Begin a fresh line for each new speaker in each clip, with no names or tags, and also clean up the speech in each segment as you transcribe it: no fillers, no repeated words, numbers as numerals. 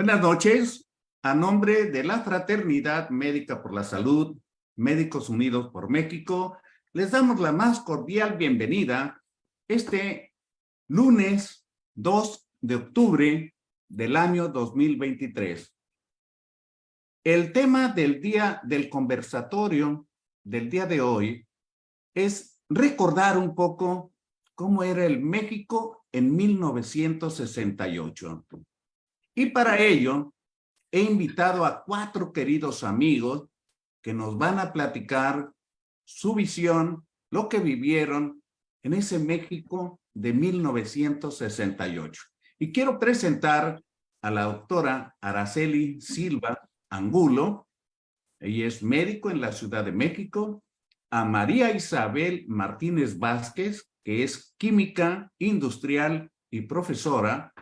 Buenas noches. A nombre de la Fraternidad Médica por la Salud, Médicos Unidos por México, les damos la más cordial bienvenida este lunes 2 de octubre del año 2023. El tema del día del conversatorio del día de hoy es recordar un poco cómo era el México en 1968. Y para ello, he invitado a 4 queridos amigos que nos van a platicar su visión, lo que vivieron en ese México de 1968. Y quiero presentar a la doctora Araceli Silva Angulo. Ella es médico en la Ciudad de México. A María Isabel Martínez Vázquez, que es química industrial y profesora.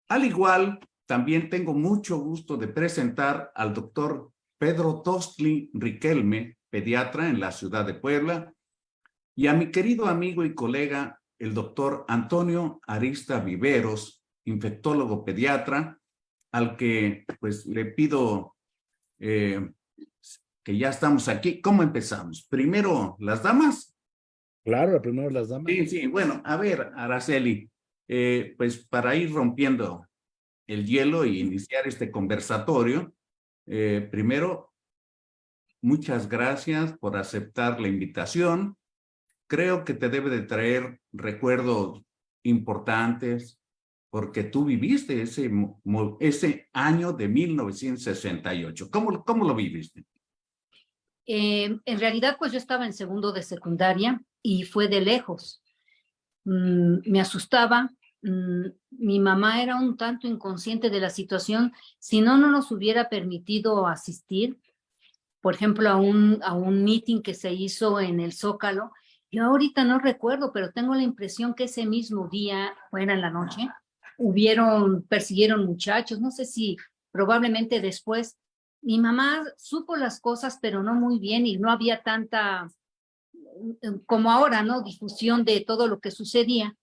Al igual, también tengo mucho gusto de presentar al doctor Pedro Tostli Riquelme, pediatra en la ciudad de Puebla, y a mi querido amigo y colega, el doctor Antonio Arista Viveros, infectólogo pediatra, al que pues le pido que ya estamos aquí. ¿Cómo empezamos? Primero, las damas.
Claro, primero las damas.
Sí, bueno, a ver, Araceli, pues para ir rompiendo el hielo y iniciar este conversatorio, primero, muchas gracias por aceptar la invitación. Creo que te debe de traer recuerdos importantes porque tú viviste ese año de 1968. ¿Cómo lo viviste?
En realidad, pues yo estaba en segundo de secundaria y fue de lejos. Me asustaba. Mi mamá era un tanto inconsciente de la situación. Si no, no nos hubiera permitido asistir, por ejemplo, a un meeting que se hizo en el Zócalo. Yo ahorita no recuerdo, pero tengo la impresión que ese mismo día, fuera en la noche, persiguieron muchachos, no sé si probablemente después. Mi mamá supo las cosas, pero no muy bien, y no había tanta, como ahora, ¿no?, difusión de todo lo que sucedía.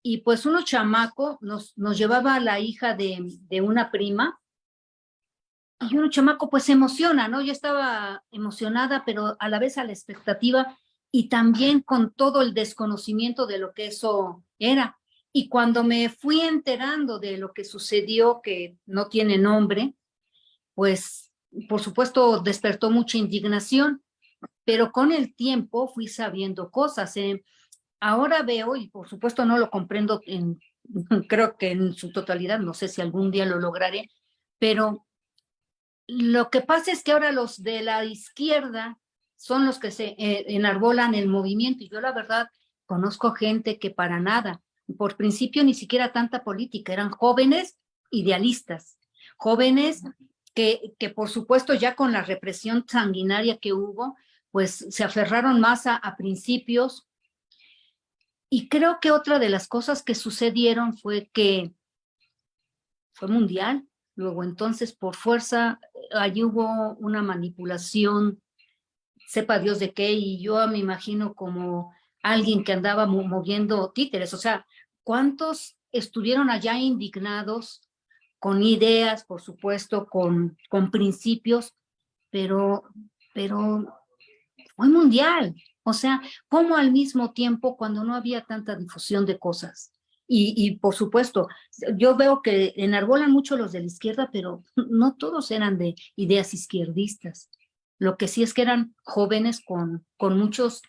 Y pues uno chamaco nos llevaba a la hija de una prima, y uno chamaco pues se emociona, ¿no? Yo estaba emocionada, pero a la vez a la expectativa, y también con todo el desconocimiento de lo que eso era. Y cuando me fui enterando de lo que sucedió, que no tiene nombre, pues por supuesto despertó mucha indignación, pero con el tiempo fui sabiendo cosas. Ahora veo, y por supuesto no lo comprendo creo que en su totalidad, no sé si algún día lo lograré, pero lo que pasa es que ahora los de la izquierda son los que se enarbolan el movimiento, y yo la verdad conozco gente que para nada, por principio ni siquiera tanta política, eran jóvenes idealistas, jóvenes que por supuesto ya con la represión sanguinaria que hubo, pues se aferraron más a principios. Y creo que otra de las cosas que sucedieron fue que fue mundial. Luego entonces por fuerza allí hubo una manipulación, sepa Dios de qué, y yo me imagino como alguien que andaba moviendo títeres. O sea, ¿cuántos estuvieron allá indignados con ideas, por supuesto, con principios, pero fue mundial? O sea, ¿cómo al mismo tiempo, cuando no había tanta difusión de cosas? Y por supuesto, yo veo que enarbolan mucho los de la izquierda, pero no todos eran de ideas izquierdistas. Lo que sí es que eran jóvenes con muchos,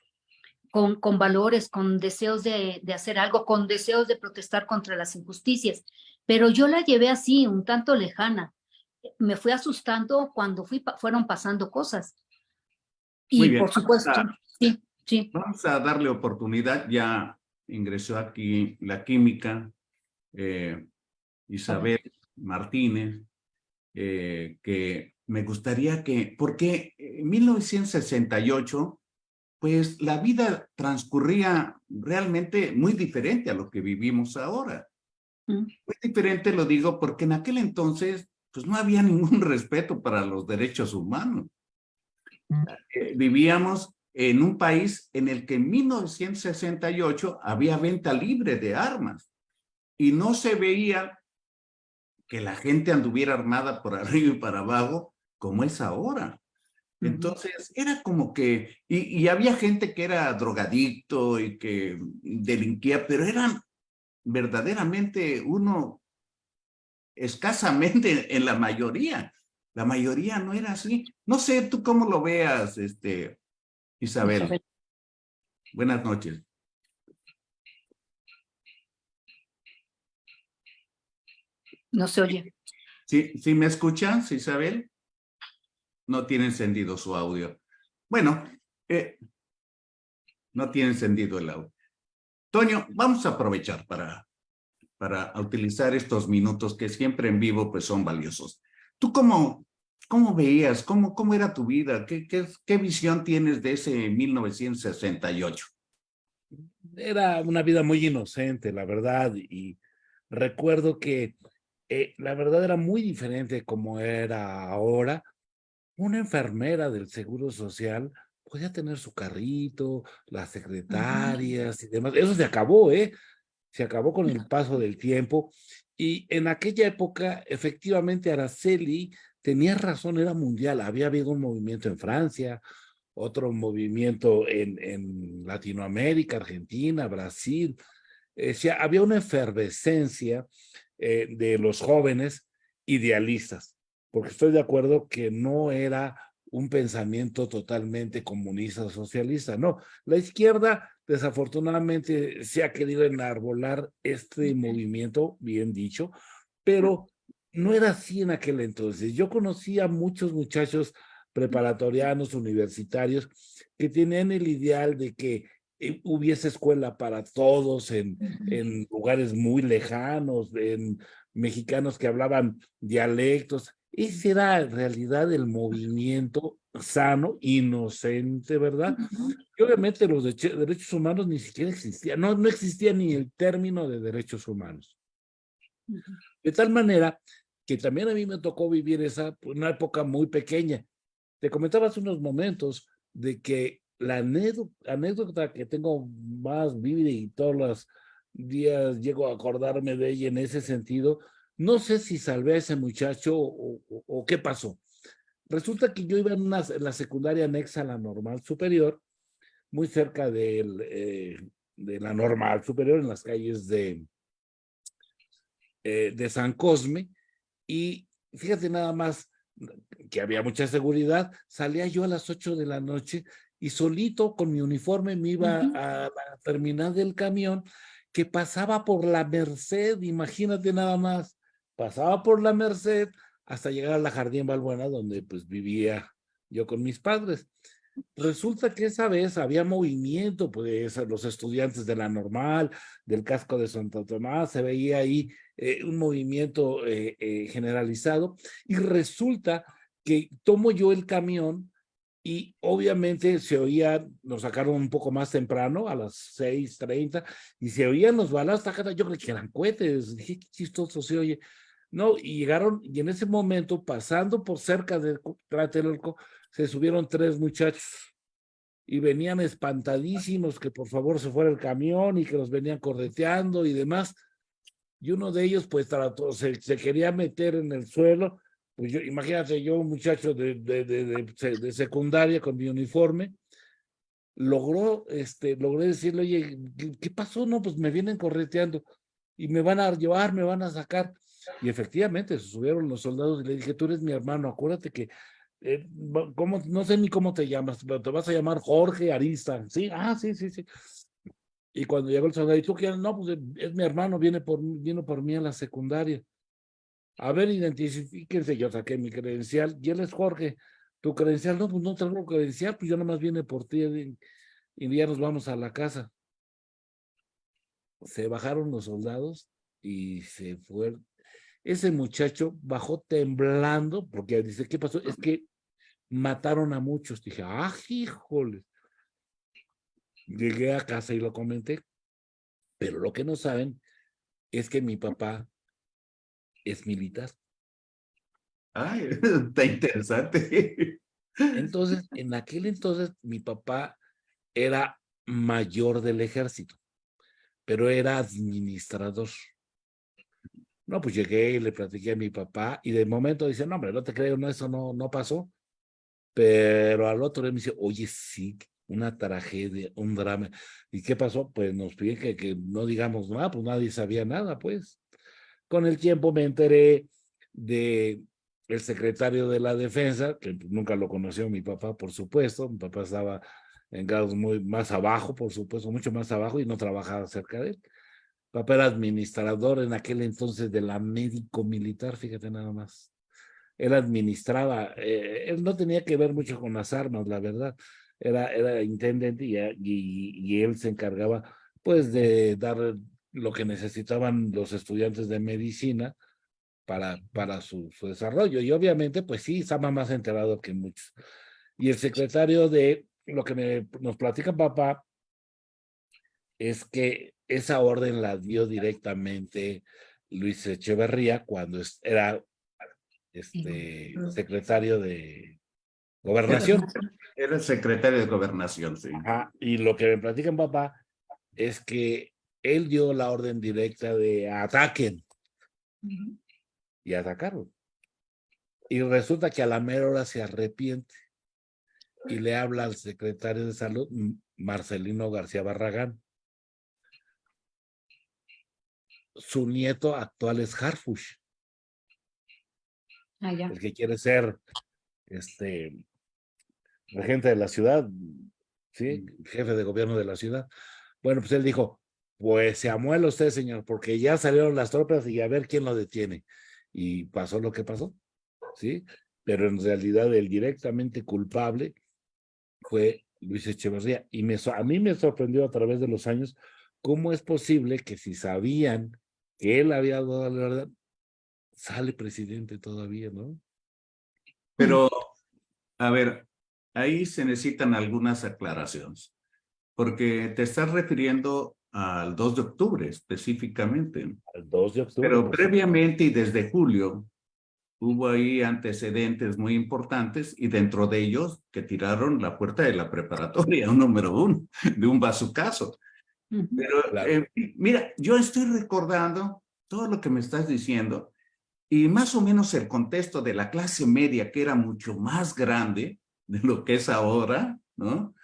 con valores, con deseos de hacer algo, con deseos de protestar contra las injusticias. Pero yo la llevé así, un tanto lejana. Me fui asustando cuando fueron pasando cosas.
Muy
Y
bien.
por supuesto, sí.
Vamos a darle oportunidad. Ya ingresó aquí la química, Isabel Martínez, que me gustaría porque en 1968, pues la vida transcurría realmente muy diferente a lo que vivimos ahora. Muy diferente, lo digo, porque en aquel entonces, pues no había ningún respeto para los derechos humanos. Vivíamos en un país en el que en 1968 había venta libre de armas y no se veía que la gente anduviera armada por arriba y para abajo, como es ahora. Entonces, era como que, y había gente que era drogadicto y que delinquía, pero eran verdaderamente uno escasamente en la mayoría. La mayoría no era así. No sé, tú cómo lo veas, Isabel.
Isabel.
Buenas noches.
No se oye.
¿Sí me escuchas, Isabel? No tiene encendido su audio. Bueno, no tiene encendido el audio. Toño, vamos a aprovechar para utilizar estos minutos que siempre en vivo pues son valiosos. ¿Tú cómo veías? ¿Cómo era tu vida? ¿Qué visión tienes de ese 1968?
Era una vida muy inocente, la verdad, y recuerdo que la verdad era muy diferente como era ahora. Una enfermera del Seguro Social podía tener su carrito, las secretarias y demás. Eso se acabó, ¿eh? Se acabó con el paso del tiempo. Y en aquella época, efectivamente, Araceli tenía razón, era mundial. Había habido un movimiento en Francia, otro movimiento en Latinoamérica, Argentina, Brasil. Había una efervescencia de los jóvenes idealistas, porque estoy de acuerdo que no era un pensamiento totalmente comunista o socialista, no. La izquierda desafortunadamente se ha querido enarbolar este movimiento, bien dicho, pero no era así en aquel entonces. Yo conocí a muchos muchachos preparatorianos, universitarios, que tenían el ideal de que hubiese escuela para todos en lugares muy lejanos, en mexicanos que hablaban dialectos. Ese era en realidad el movimiento sano, inocente, ¿verdad? Y obviamente los derechos humanos ni siquiera existían, no existía ni el término de derechos humanos. De tal manera que también a mí me tocó vivir una época muy pequeña. Te comentaba hace unos momentos de que la anécdota que tengo más vívida y todos los días llego a acordarme de ella en ese sentido, no sé si salvé a ese muchacho o qué pasó. Resulta que yo iba en la secundaria anexa a la normal superior, muy cerca de la normal superior, en las calles de San Cosme, y fíjate nada más que había mucha seguridad. Salía yo a las 8 de la noche y solito con mi uniforme me iba a la terminal del camión que pasaba por la Merced, imagínate nada más, pasaba por la Merced hasta llegar a la Jardín Balbuena, donde pues vivía yo con mis padres. Resulta que esa vez había movimiento, pues los estudiantes de la normal, del casco de Santo Tomás, se veía ahí un movimiento generalizado, y resulta que tomo yo el camión y obviamente se oía, nos sacaron un poco más temprano, a las 6:30, y se oían los balazos, yo creí que eran cohetes, dije, qué chistoso se oye. No, y llegaron, y en ese momento, pasando por cerca de Tlatelolco, se subieron 3 muchachos y venían espantadísimos que por favor se fuera el camión y que los venían correteando y demás. Y uno de ellos pues se quería meter en el suelo. Pues yo, imagínate, yo un muchacho de secundaria con mi uniforme, logré decirle, oye, ¿qué pasó? No, pues me vienen correteando y me van a llevar, me van a sacar. Y efectivamente se subieron los soldados y le dije, tú eres mi hermano, acuérdate que, no sé ni cómo te llamas, pero te vas a llamar Jorge Arista. Sí, sí, sí, sí. Y cuando llegó el soldado, ¿y tú quién? No, pues es mi hermano, vino por mí a la secundaria. A ver, identifíquense. Yo saqué mi credencial y él es Jorge. ¿Tu credencial? No, pues no tengo credencial, pues yo nomás vine por ti y ya nos vamos a la casa. Se bajaron los soldados y se fue. Ese muchacho bajó temblando porque dice, ¿qué pasó? Es que mataron a muchos. Dije, híjole. Llegué a casa y lo comenté, pero lo que no saben es que mi papá es militar.
Ay, está interesante.
Entonces, en aquel entonces, mi papá era mayor del ejército, pero era administrador. No, pues llegué y le platiqué a mi papá y de momento dice, no, hombre, no te creo, no, eso no pasó. Pero al otro día me dice, oye, sí, una tragedia, un drama. ¿Y qué pasó? Pues nos piden que no digamos nada, pues nadie sabía nada, pues. Con el tiempo me enteré de el secretario de la Defensa, que nunca lo conoció mi papá, por supuesto. Mi papá estaba en grados muy más abajo, por supuesto, mucho más abajo y no trabajaba cerca de él. Papá era administrador en aquel entonces de la médico militar, fíjate nada más. Él administraba, él no tenía que ver mucho con las armas, la verdad. Era intendente y él se encargaba pues de dar lo que necesitaban los estudiantes de medicina para su desarrollo. Y obviamente, pues sí, estaba más enterado que muchos. Y el secretario de lo que nos platica papá es que esa orden la dio directamente Luis Echeverría cuando era secretario de
Era,
Gobernación.
era el secretario de Gobernación, sí.
Ajá. Y lo que me platica mi papá es que él dio la orden directa de ataquen y atacaron. Y resulta que a la mera hora se arrepiente y le habla al secretario de Salud, Marcelino García Barragán. Su nieto actual es Harfuch, el que quiere ser regente de la ciudad, ¿sí? Jefe de gobierno de la ciudad. Bueno, pues él dijo, pues se amuela usted, señor, porque ya salieron las tropas y a ver quién lo detiene. Y pasó lo que pasó, ¿sí? Pero en realidad el directamente culpable fue Luis Echeverría. Y a mí me sorprendió a través de los años cómo es posible que si sabían que él había dado la verdad, sale presidente todavía, ¿no?
Pero, a ver, ahí se necesitan algunas aclaraciones, porque te estás refiriendo al 2 de octubre específicamente.
El 2 de octubre.
Pero previamente y desde julio hubo ahí antecedentes muy importantes y dentro de ellos que tiraron la puerta de la preparatoria, un número 1, de un bazucazo. Pero
Claro.
mira, yo estoy recordando todo lo que me estás diciendo y más o menos el contexto de la clase media, que era mucho más grande de lo que es ahora, ¿no?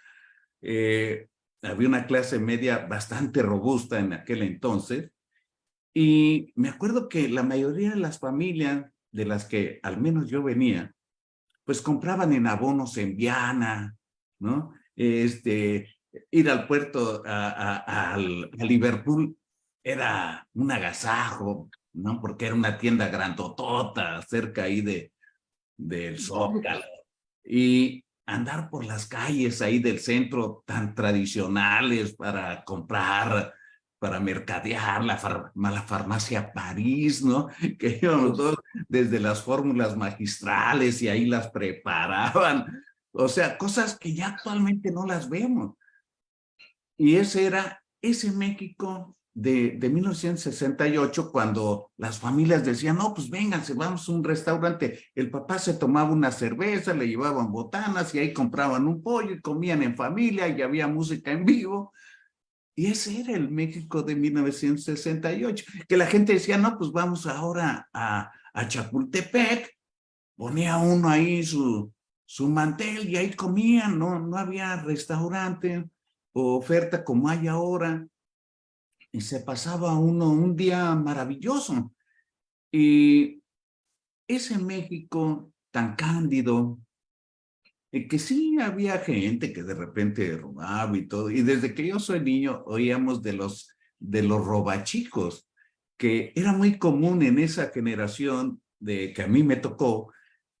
Había una clase media bastante robusta en aquel entonces y me acuerdo que la mayoría de las familias de las que al menos yo venía, pues compraban en abonos en Viana, ¿no? Ir al puerto, a Liverpool, era un agasajo, ¿no? Porque era una tienda grandotota, cerca ahí del Zócalo. Y andar por las calles ahí del centro tan tradicionales para comprar, para mercadear, la farmacia París, ¿no? Que íbamos todos desde las fórmulas magistrales y ahí las preparaban. O sea, cosas que ya actualmente no las vemos. Y ese era ese México de 1968, cuando las familias decían, no, pues vénganse, vamos a un restaurante. El papá se tomaba una cerveza, le llevaban botanas y ahí compraban un pollo y comían en familia y había música en vivo. Y ese era el México de 1968, que la gente decía, no, pues vamos ahora a Chapultepec, ponía uno ahí su mantel y ahí comían, no había restaurante o oferta como hay ahora, y se pasaba uno un día maravilloso. Y ese México tan cándido, que sí había gente que de repente robaba y todo, y desde que yo soy niño oíamos de los robachicos, que era muy común en esa generación de que a mí me tocó,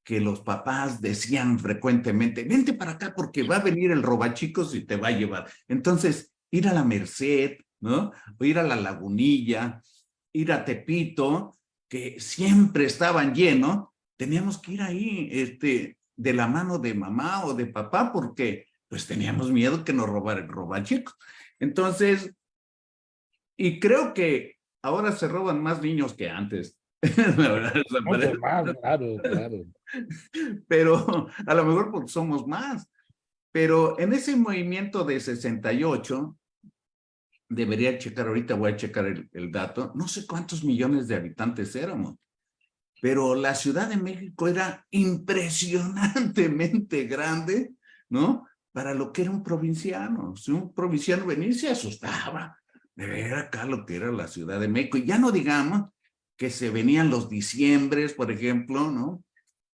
que los papás decían frecuentemente, vente para acá porque va a venir el robachicos y te va a llevar. Entonces, ir a la Merced, ¿no? O ir a la Lagunilla, ir a Tepito, que siempre estaban llenos, teníamos que ir ahí, de la mano de mamá o de papá, porque pues teníamos miedo que nos robara el robachicos. Entonces, y creo que ahora se roban más niños que antes. La verdad,
Mucho más, claro, claro.
pero a lo mejor porque somos más. Pero en ese movimiento de 68, debería checar ahorita, voy a checar el dato, no sé cuántos millones de habitantes éramos, pero la Ciudad de México era impresionantemente grande, ¿no? Para lo que era un provinciano. Si un provinciano venía, se asustaba de ver acá lo que era la Ciudad de México. Y ya no digamos que se venían los diciembres, por ejemplo, ¿no?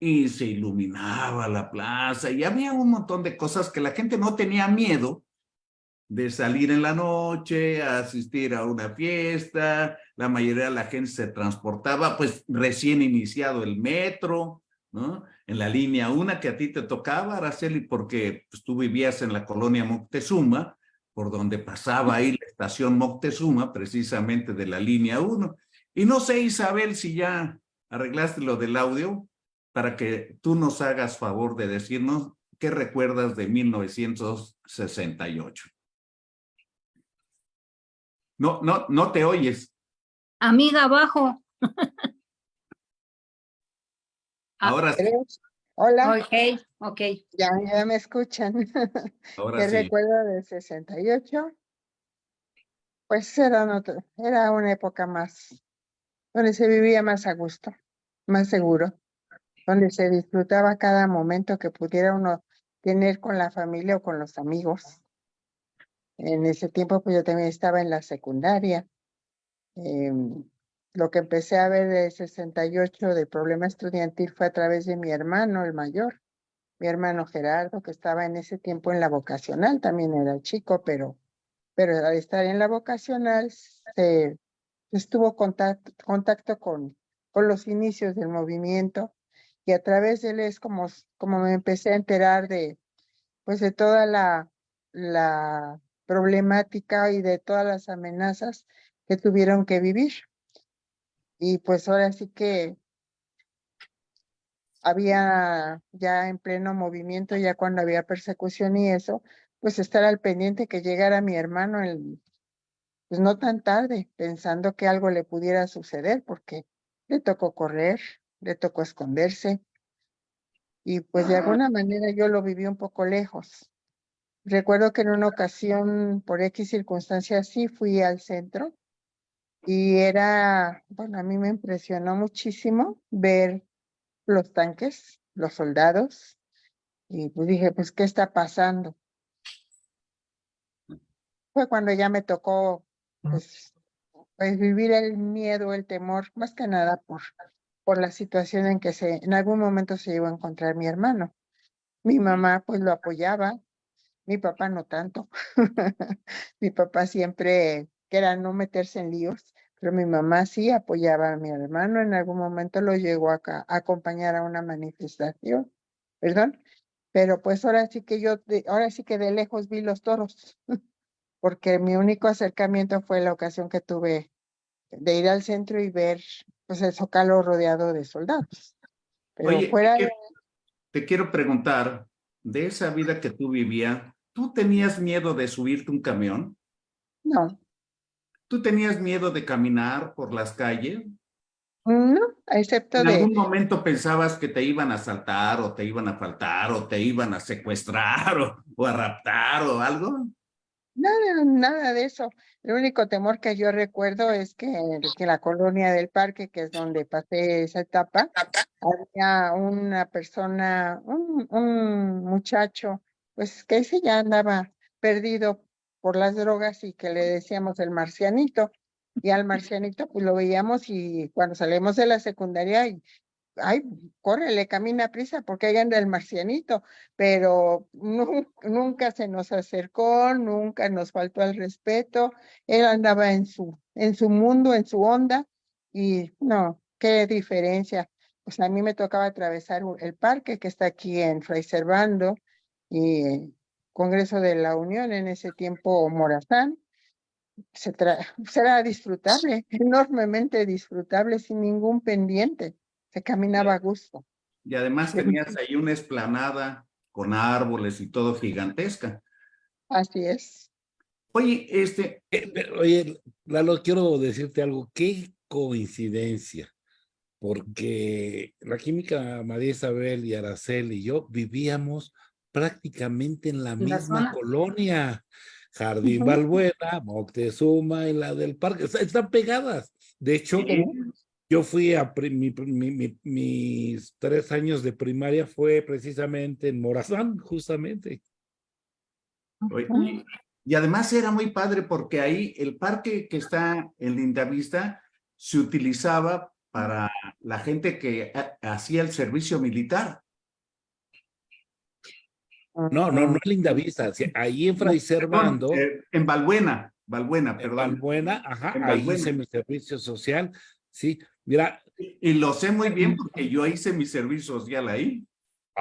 Y se iluminaba la plaza y había un montón de cosas que la gente no tenía miedo de salir en la noche, a asistir a una fiesta. La mayoría de la gente se transportaba, pues recién iniciado el metro, ¿no? En la línea 1 que a ti te tocaba, Araceli, porque pues, tú vivías en la colonia Moctezuma, por donde pasaba ahí la estación Moctezuma, precisamente de la línea 1. Y no sé, Isabel, si ya arreglaste lo del audio, para que tú nos hagas favor de decirnos qué recuerdas de 1968. No, no, no te oyes.
Amiga, abajo.
Ahora sí,
Hola,
Ok, ok.
ya me escuchan.
ahora
¿Qué
sí.
recuerdo de 68? Pues era una época más, donde se vivía más a gusto, más seguro, donde se disfrutaba cada momento que pudiera uno tener con la familia o con los amigos. En ese tiempo, pues yo también estaba en la secundaria. Lo que empecé a ver de 68 del problema estudiantil fue a través de mi hermano, el mayor. Mi hermano Gerardo, que estaba en ese tiempo en la vocacional, también era chico, pero al estar en la vocacional se estuvo contacto con los inicios del movimiento, y a través de él es como me empecé a enterar pues de toda la problemática y de todas las amenazas que tuvieron que vivir. Y pues ahora sí que había ya en pleno movimiento, ya cuando había persecución y eso, pues estar al pendiente que llegara mi hermano, pues no tan tarde, pensando que algo le pudiera suceder, porque le tocó correr, le tocó esconderse, y pues de alguna manera yo lo viví un poco lejos. Recuerdo que en una ocasión, por X circunstancias, sí fui al centro, y bueno, a mí me impresionó muchísimo ver los tanques, los soldados. Y pues dije, pues, ¿qué está pasando? Fue cuando ya me tocó, pues vivir el miedo, el temor, más que nada por la situación en que en algún momento se iba a encontrar mi hermano. Mi mamá, pues, lo apoyaba, mi papá no tanto. Mi papá siempre que era no meterse en líos, pero mi mamá sí apoyaba a mi hermano. En algún momento lo llegó a acompañar a una manifestación, perdón. Pero pues ahora sí que de lejos vi los toros, porque mi único acercamiento fue la ocasión que tuve de ir al centro y ver pues el Zócalo rodeado de soldados. Pero
Oye,
fuera de...
te quiero preguntar, de esa vida que tú vivías, ¿tú tenías miedo de subirte un camión?
No,
¿Tú tenías miedo de caminar por las calles?
no, excepto
¿En
de...
algún momento pensabas que te iban a asaltar o te iban a faltar o te iban a secuestrar o a raptar o algo?
Nada, nada de eso. El único temor que yo recuerdo es que la colonia del Parque, que es donde pasé esa etapa, había una persona, un muchacho, pues que ese ya andaba perdido por las drogas, y que le decíamos el marcianito. Y al marcianito pues lo veíamos, y cuando salimos de la secundaria, ay, córrele, camina prisa, porque ahí anda el marcianito, pero nunca se nos acercó, nunca nos faltó el respeto. Él andaba en su mundo, en su onda, y no, qué diferencia. Pues a mí me tocaba atravesar el parque que está aquí en Fray Servando y Congreso de la Unión, en ese tiempo Morazán. Será disfrutable, enormemente disfrutable, sin ningún pendiente. Se caminaba a gusto.
Y además tenías ahí una explanada con árboles y todo gigantesca.
Así es.
Oye,
Oye, Lalo, quiero decirte algo. Qué coincidencia, porque la química María Isabel y Araceli y yo vivíamos prácticamente en la
¿En la
misma
zona?
colonia. Jardín
Ujú.
Balbuena, Moctezuma y la del parque, están pegadas. De hecho,
Sí.
yo fui a mis 3 años de primaria fue precisamente en Morazán, justamente.
Oye,
Ujú.
y además era muy padre porque ahí el parque que está en Lindavista se utilizaba para la gente que hacía el servicio militar.
No es Lindavista, ahí en
No,
Fray
perdón,
Servando,
en Balbuena,
en
perdón,
Balbuena, ajá,
en
ahí hice
Balbuena.
mi servicio social. Sí, mira,
Y lo sé muy bien porque yo hice mi servicio social ahí.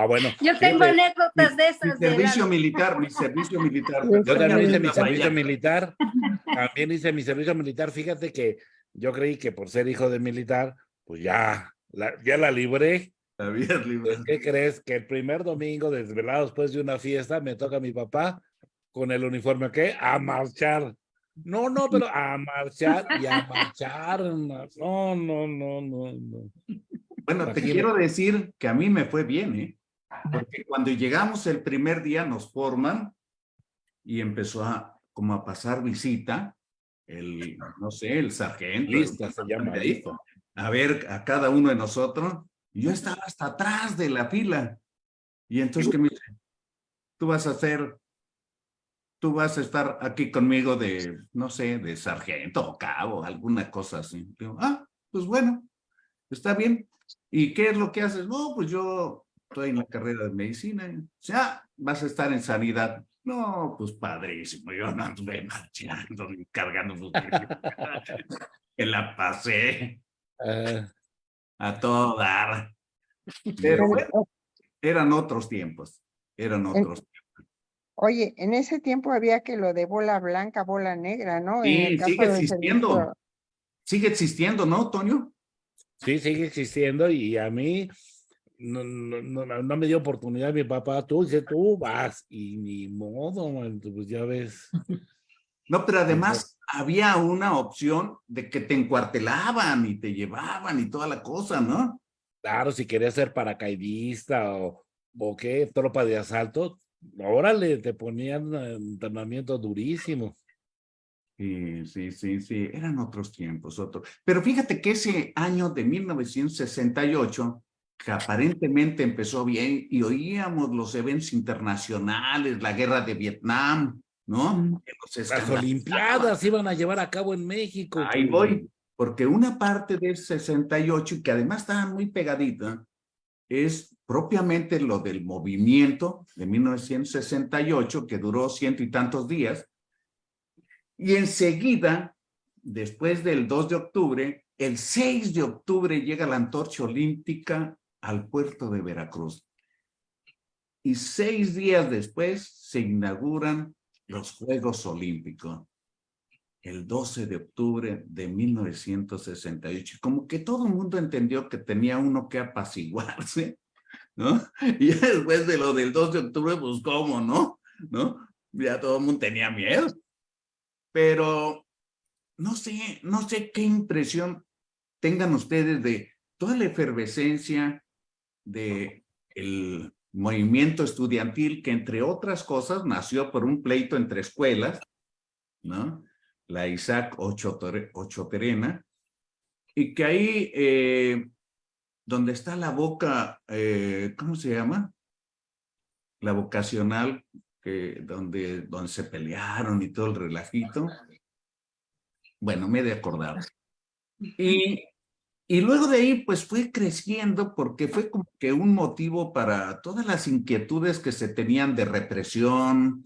bueno,
Yo tengo
fíjate,
anécdotas de esas de Lalo.
Mi servicio militar,
Yo
yo
perdón, ya
también
me
hice
también.
mi
estaba
servicio
ya.
militar, también hice mi servicio militar. Fíjate que yo creí que por ser hijo de militar, pues ya la libré.
La vida libre.
Pues, ¿qué crees? Que el primer domingo, desvelado después de una fiesta, me toca a mi papá con el uniforme, ¿qué? A marchar. No, pero a marchar y a marchar. No.
Bueno, te
Imagínate.
quiero decir que a mí me fue bien, ¿eh? Porque cuando llegamos el primer día nos forman y empezó como a pasar visita no sé, el sargento, el
Lista se llama,
comandante ahí,
lista.
a ver a cada uno de nosotros. Y yo estaba hasta atrás de la fila. Y entonces que me dice, tú vas a hacer, tú vas a estar aquí conmigo de, no sé, de sargento o cabo, alguna cosa así. Digo, pues bueno, está bien. ¿Y qué es lo que haces? No, pues yo estoy en la carrera de medicina. O sea, vas a estar en sanidad. No, pues padrísimo. Yo no anduve marchando ni cargando fusil. Que la pasé
Ah,
a todo dar. Pero bueno, eran otros tiempos. Eran
En-
otros.
Oye, en ese tiempo había que lo de bola blanca, bola negra, ¿no? En el
Sí,
caso
sigue
del
existiendo.
servicio.
Sigue existiendo, ¿no, Toño?
sí, sigue existiendo y a mí no me dio oportunidad mi papá. Tú vas y ni modo, man, pues ya ves.
No, pero
Pues, no.
además había una opción de que te encuartelaban y te llevaban y toda la cosa, ¿no?
Claro, si querías ser paracaidista o qué, tropa de asalto, órale, te ponían entrenamiento durísimo.
Sí, eran otros tiempos, otros. Pero fíjate que ese año de 1968, que aparentemente empezó bien y oíamos los eventos internacionales, la guerra de Vietnam, ¿no? Que nos
Las
escandalizaba.
Olimpiadas iban a llevar a cabo en México,
Ahí
pues.
voy, porque una parte del 68, que además estaba muy pegadita, es propiamente lo del movimiento de 1968, que duró ciento y tantos días, y enseguida, después del 2 de octubre, el 6 de octubre llega la antorcha olímpica al puerto de Veracruz. Y 6 días después se inauguran los Juegos Olímpicos, el 12 de octubre de 1968. Como que todo el mundo entendió que tenía uno que apaciguarse, ¿no? Y después de lo del 2 de octubre, pues cómo, ¿no? ¿No? Ya todo el mundo tenía miedo. Pero no sé qué impresión tengan ustedes de toda la efervescencia de el movimiento estudiantil que, entre otras cosas, nació por un pleito entre escuelas, ¿no? La Isaac Ochoterena, y que ahí, donde está la boca, ¿cómo se llama? La vocacional, donde se pelearon y todo el relajito. Bueno, me he de acordar. Y luego de ahí, pues fue creciendo porque fue como que un motivo para todas las inquietudes que se tenían de represión,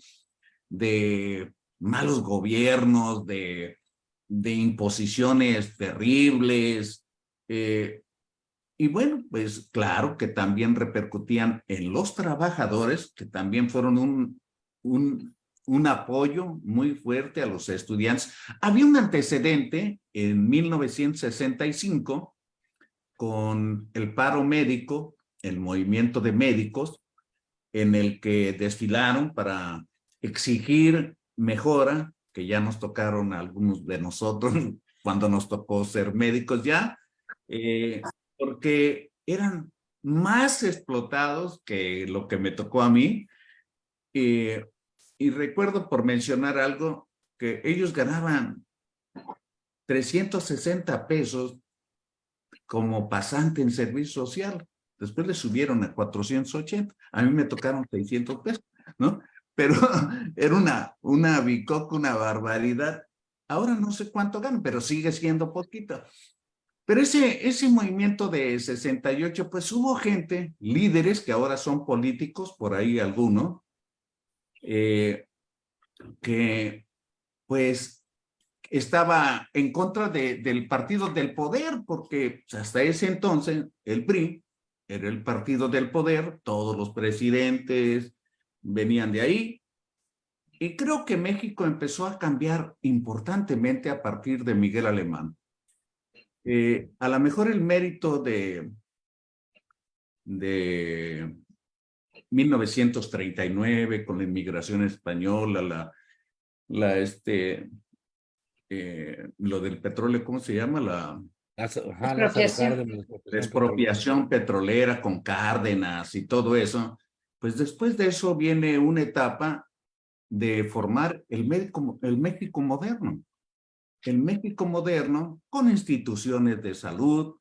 de malos gobiernos, de imposiciones terribles. Y bueno, pues claro que también repercutían en los trabajadores, que también fueron un apoyo muy fuerte a los estudiantes. Había un antecedente en 1965 con el paro médico, el movimiento de médicos, en el que desfilaron para exigir mejora, que ya nos tocaron a algunos de nosotros cuando nos tocó ser médicos ya, eh, porque eran más explotados que lo que me tocó a mí. Y recuerdo, por mencionar algo, que ellos ganaban 360 pesos como pasante en servicio social. Después le subieron a 480. A mí me tocaron 600 pesos, ¿no? Pero era una bicoca, una barbaridad. Ahora no sé cuánto ganan, pero sigue siendo poquito. Pero ese movimiento de 68, pues hubo gente, líderes que ahora son políticos, por ahí algunos, que pues estaba en contra del partido del poder, porque hasta ese entonces el PRI era el partido del poder, todos los presidentes venían de ahí, y creo que México empezó a cambiar importantemente a partir de Miguel Alemán. A lo mejor el mérito de 1939 con la inmigración española, lo del petróleo, ¿cómo se llama? La
Lázaro Cárdenas,
la
expropiación petrolera.
expropiación petrolera con Cárdenas y todo eso. Pues después de eso viene una etapa de formar el México moderno. El México moderno con instituciones de salud,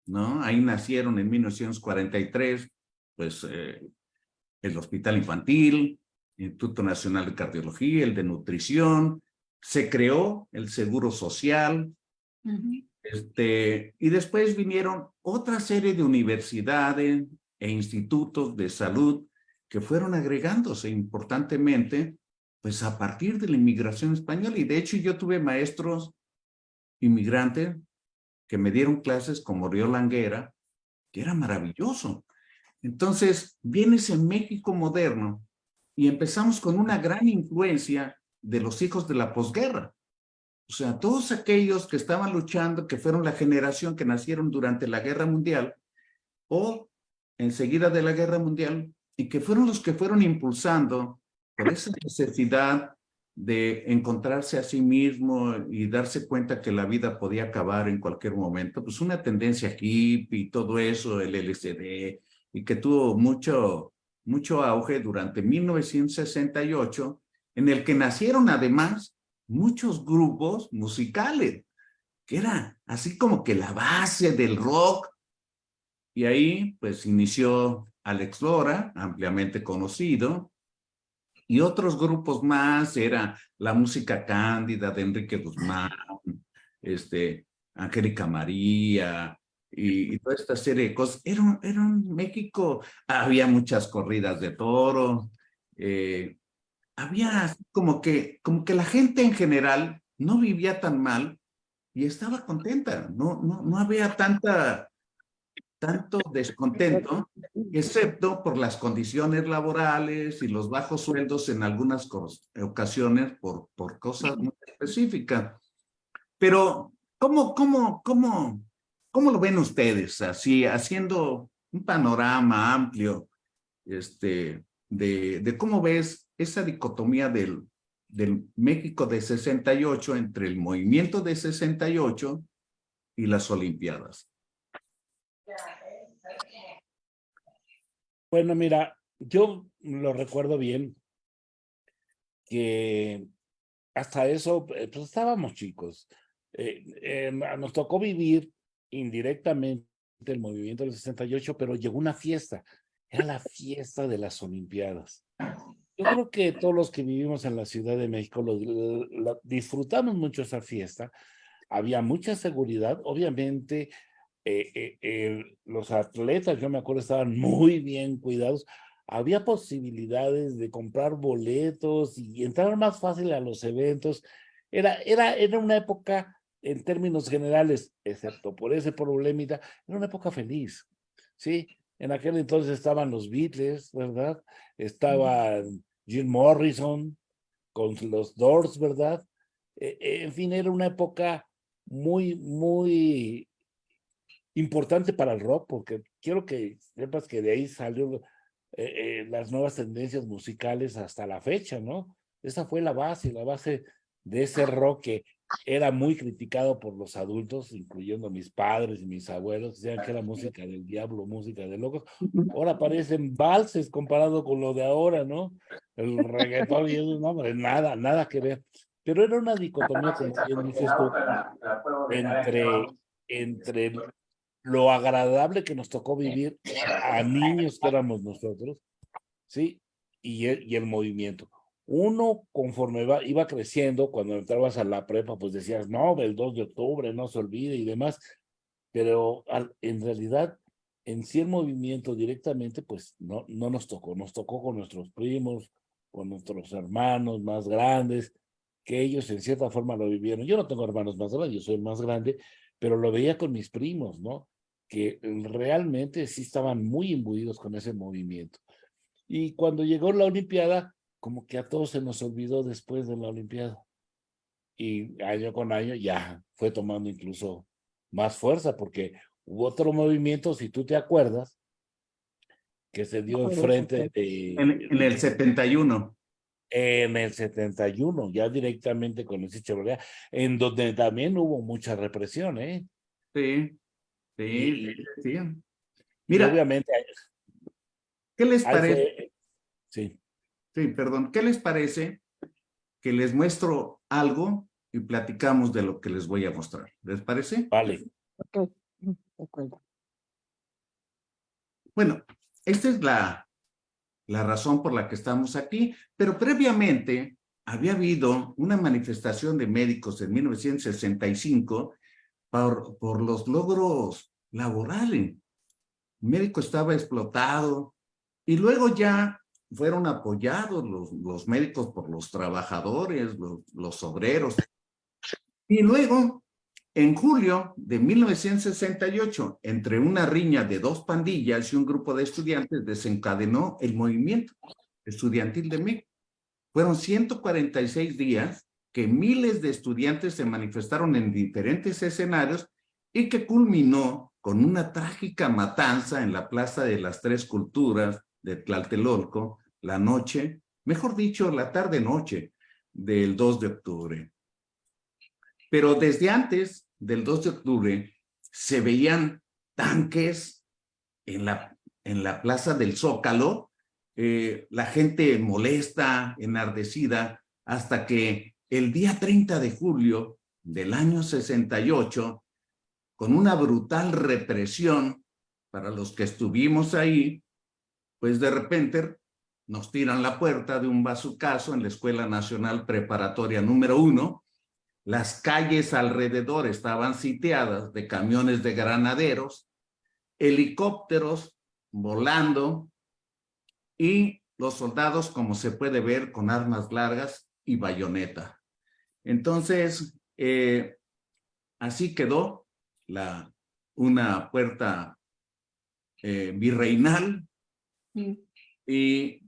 ¿no? Ahí nacieron en 1943, pues el Hospital Infantil, el Instituto Nacional de Cardiología, el de Nutrición, se creó el Seguro Social, y después vinieron otra serie de universidades e institutos de salud que fueron agregándose importantemente, pues a partir de la inmigración española. Y de hecho yo tuve maestros inmigrantes que me dieron clases como Río Languera, que era maravilloso. Entonces, viene ese México moderno y empezamos con una gran influencia de los hijos de la posguerra. O sea, todos aquellos que estaban luchando, que fueron la generación que nacieron durante la Guerra Mundial o enseguida de la Guerra Mundial, y que fueron los que fueron impulsando por esa necesidad de encontrarse a sí mismo y darse cuenta que la vida podía acabar en cualquier momento, pues una tendencia hippie y todo eso, el LSD, y que tuvo mucho auge durante 1968, en el que nacieron además muchos grupos musicales, que era así como que la base del rock. Y ahí pues inició Alex Lora, ampliamente conocido, y otros grupos más, era la música cándida de Enrique Guzmán, Angélica María, y toda esta serie de cosas. Era un México, había muchas corridas de toro, había como que la gente en general no vivía tan mal y estaba contenta, no había tanto descontento, excepto por las condiciones laborales y los bajos sueldos en algunas ocasiones por cosas muy específicas. Pero, ¿cómo lo ven ustedes? Así, haciendo un panorama amplio, de cómo ves esa dicotomía del México de 68 entre el movimiento de 68 y las Olimpiadas.
Bueno, mira, yo lo recuerdo bien que hasta eso, pues estábamos chicos. Nos tocó vivir indirectamente el movimiento del 68, pero llegó una fiesta. Era la fiesta de las Olimpiadas. Yo creo que todos los que vivimos en la Ciudad de México disfrutamos mucho esa fiesta. Había mucha seguridad, obviamente. Los atletas, yo me acuerdo, estaban muy bien cuidados. Había posibilidades de comprar boletos y entrar más fácil a los eventos. Era una época, en términos generales, excepto por ese problemita, era una época feliz, ¿sí? En aquel entonces estaban los Beatles, ¿verdad? Estaba Jim Morrison con los Doors, ¿verdad? En fin, era una época muy importante para el rock, porque quiero que sepas que de ahí salió las nuevas tendencias musicales hasta la fecha, ¿no? Esa fue la base de ese rock que era muy criticado por los adultos, incluyendo mis padres y mis abuelos, decían que era música del diablo, música de locos. Ahora parecen valses comparado con lo de ahora, ¿no? El reggaetón y eso, no, hombre, nada, nada que ver. Pero era una dicotomía, como bien dices tú, entre lo agradable que nos tocó vivir a niños que éramos nosotros, ¿sí? Y el movimiento. Uno, conforme iba creciendo, cuando entrabas a la prepa, pues decías, no, el 2 de octubre, no se olvide y demás, pero en realidad, en sí el movimiento directamente, pues no nos tocó con nuestros primos, con nuestros hermanos más grandes, que ellos en cierta forma lo vivieron. Yo no tengo hermanos más grandes, yo soy el más grande, pero lo veía con mis primos, ¿no? Que realmente sí estaban muy imbuidos con ese movimiento. Y cuando llegó la Olimpiada, como que a todos se nos olvidó después de la Olimpiada. Y año con año ya fue tomando incluso más fuerza, porque hubo otro movimiento, si tú te acuerdas, que se dio enfrente
En el 71.
en el 71, ya directamente con el Chevrolet, en donde también hubo mucha represión, ¿eh?
Sí, sí,
Y,
sí.
y
Mira,
obviamente
¿qué les
ahí
parece?
fue, sí,
Sí, perdón, ¿qué les parece que les muestro algo y platicamos de lo que les voy a mostrar? ¿Les parece?
vale.
Ok, de acuerdo.
Bueno, esta es la razón por la que estamos aquí, pero previamente había habido una manifestación de médicos en 1965 por los logros laborales. El médico estaba explotado y luego ya fueron apoyados los médicos por los trabajadores, los obreros. Y luego, en julio de 1968, entre una riña de dos pandillas y un grupo de estudiantes, desencadenó el movimiento estudiantil de México. Fueron 146 días que miles de estudiantes se manifestaron en diferentes escenarios y que culminó con una trágica matanza en la Plaza de las Tres Culturas de Tlatelolco, la noche, mejor dicho, la tarde-noche del 2 de octubre. Pero desde antes del 2 de octubre se veían tanques en la Plaza del Zócalo, la gente molesta, enardecida, hasta que el día 30 de julio del año 68, con una brutal represión para los que estuvimos ahí, pues de repente nos tiran la puerta de un bazucazo en la Escuela Nacional Preparatoria número 1. Las calles alrededor estaban sitiadas de camiones de granaderos, helicópteros volando y los soldados, como se puede ver, con armas largas y bayoneta. Entonces, así quedó una puerta virreinal y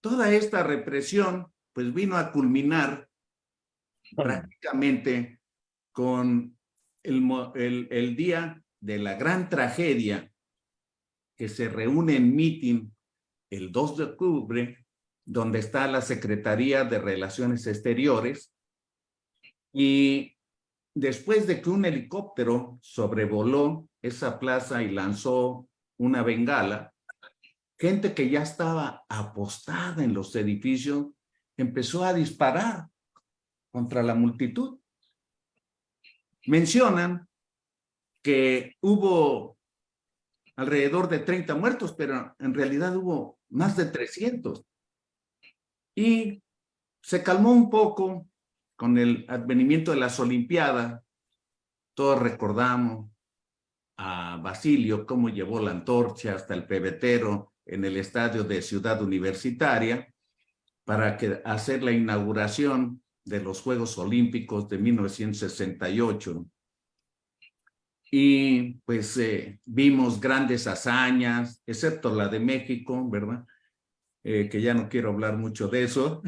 toda esta represión pues vino a culminar prácticamente con el día de la gran tragedia que se reúne en mitin el 2 de octubre, donde está la Secretaría de Relaciones Exteriores, y después de que un helicóptero sobrevoló esa plaza y lanzó una bengala, gente que ya estaba apostada en los edificios empezó a disparar contra la multitud. Mencionan que hubo alrededor de 30 muertos, pero en realidad hubo más de 300. Y se calmó un poco con el advenimiento de las Olimpiadas. Todos recordamos a Basilio, cómo llevó la antorcha hasta el pebetero en el estadio de Ciudad Universitaria para hacer la inauguración de los Juegos Olímpicos de 1968. Y pues vimos grandes hazañas, excepto la de México, ¿verdad? Que ya no quiero hablar mucho de eso,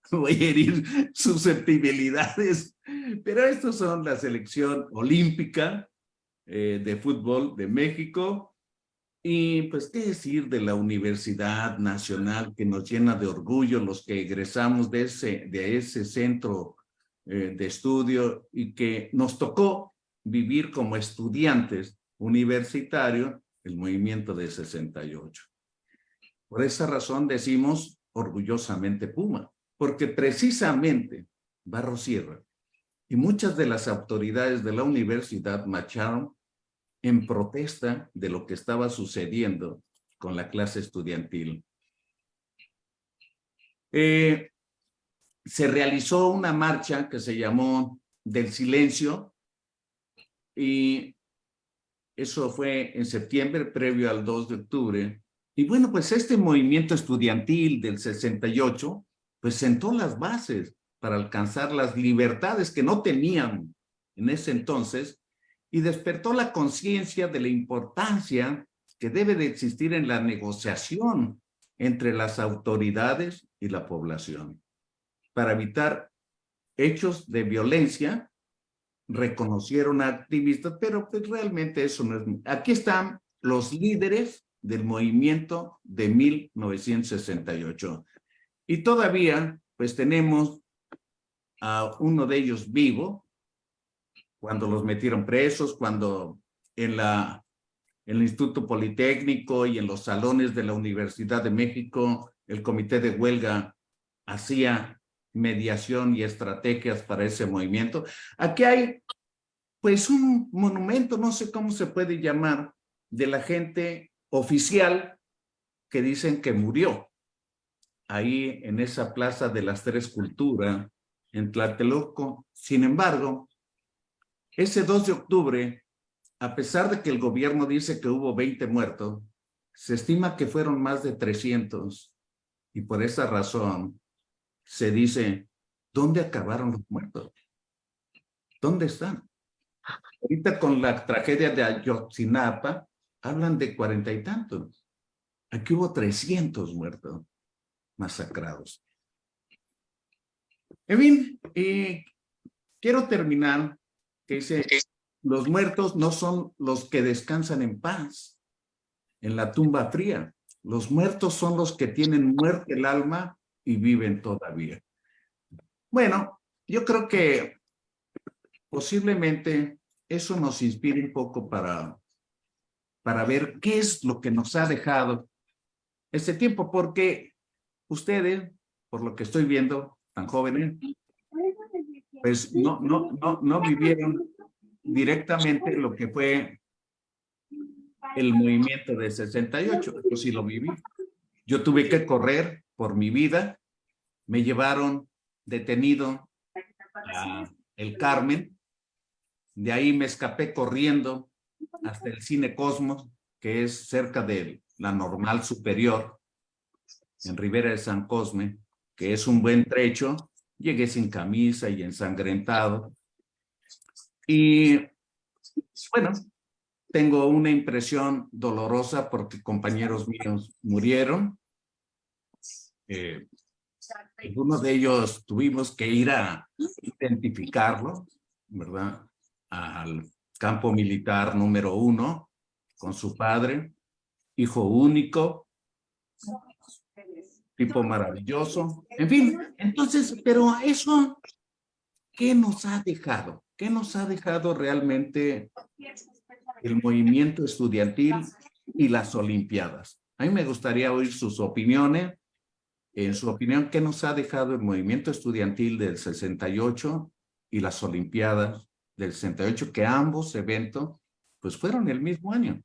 voy a herir susceptibilidades, pero estos son la selección olímpica de fútbol de México. Y pues qué decir de la Universidad Nacional, que nos llena de orgullo los que egresamos de ese centro de estudio y que nos tocó vivir como estudiantes universitarios el movimiento de 68. Por esa razón decimos orgullosamente Puma, porque precisamente Barros Sierra y muchas de las autoridades de la universidad marcharon en protesta de lo que estaba sucediendo con la clase estudiantil. Se realizó una marcha que se llamó Del Silencio y eso fue en septiembre, previo al 2 de octubre. Y bueno, pues este movimiento estudiantil del 68, pues sentó las bases para alcanzar las libertades que no tenían en ese entonces y despertó la conciencia de la importancia que debe de existir en la negociación entre las autoridades y la población para evitar hechos de violencia. Reconocieron a activistas, pero pues realmente eso no es. Aquí están los líderes del movimiento de 1968. Y todavía, pues tenemos a uno de ellos vivo, cuando los metieron presos, cuando en el Instituto Politécnico y en los salones de la Universidad de México, el comité de huelga hacía mediación y estrategias para ese movimiento. Aquí hay, pues, un monumento, no sé cómo se puede llamar, de la gente oficial que dicen que murió ahí en esa Plaza de las Tres Culturas, en Tlatelolco. Sin embargo, ese 2 de octubre, a pesar de que el gobierno dice que hubo 20 muertos, se estima que fueron más de 300. Y por esa razón se dice, ¿dónde acabaron los muertos? ¿Dónde están? Ahorita con la tragedia de Ayotzinapa, hablan de 40 y tantos. Aquí hubo 300 muertos masacrados. En fin, quiero terminar que dice, los muertos no son los que descansan en paz en la tumba fría. Los muertos son los que tienen muerte el alma y viven todavía. Bueno, yo creo que posiblemente eso nos inspire un poco para ver qué es lo que nos ha dejado este tiempo, porque ustedes, por lo que estoy viendo, tan jóvenes, pues no vivieron directamente lo que fue el movimiento de 68. Yo sí lo viví. Yo tuve que correr por mi vida. Me llevaron detenido a El Carmen. De ahí me escapé corriendo hasta el Cine Cosmos, que es cerca de la Normal Superior, en Ribera de San Cosme, que es un buen trecho. Llegué sin camisa y ensangrentado. Y bueno, tengo una impresión dolorosa porque compañeros míos murieron. Algunos de ellos tuvimos que ir a identificarlo, ¿verdad? Al campo militar número 1 con su padre, hijo único, tipo maravilloso. En fin, entonces, pero eso, ¿qué nos ha dejado? ¿Qué nos ha dejado realmente el movimiento estudiantil y las Olimpiadas? A mí me gustaría oír sus opiniones. En su opinión, ¿qué nos ha dejado el movimiento estudiantil del 68 y las Olimpiadas del 68, que ambos eventos pues fueron el mismo año?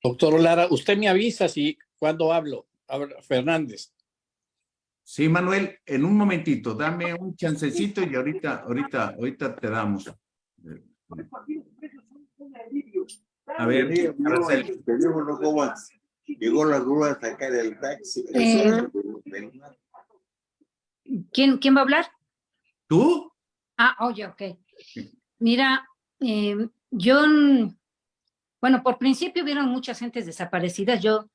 Doctor Lara, usted me avisa si cuando hablo. A ver, Fernández.
Sí, Manuel, en un momentito, dame un chancecito y ahorita te damos. A ver, Araceli.
Llegó la grúa hasta acá del taxi.
¿Quién va a hablar?
¿Tú?
Oye, ok. Mira, bueno, por principio vieron muchas gentes desaparecidas. Yo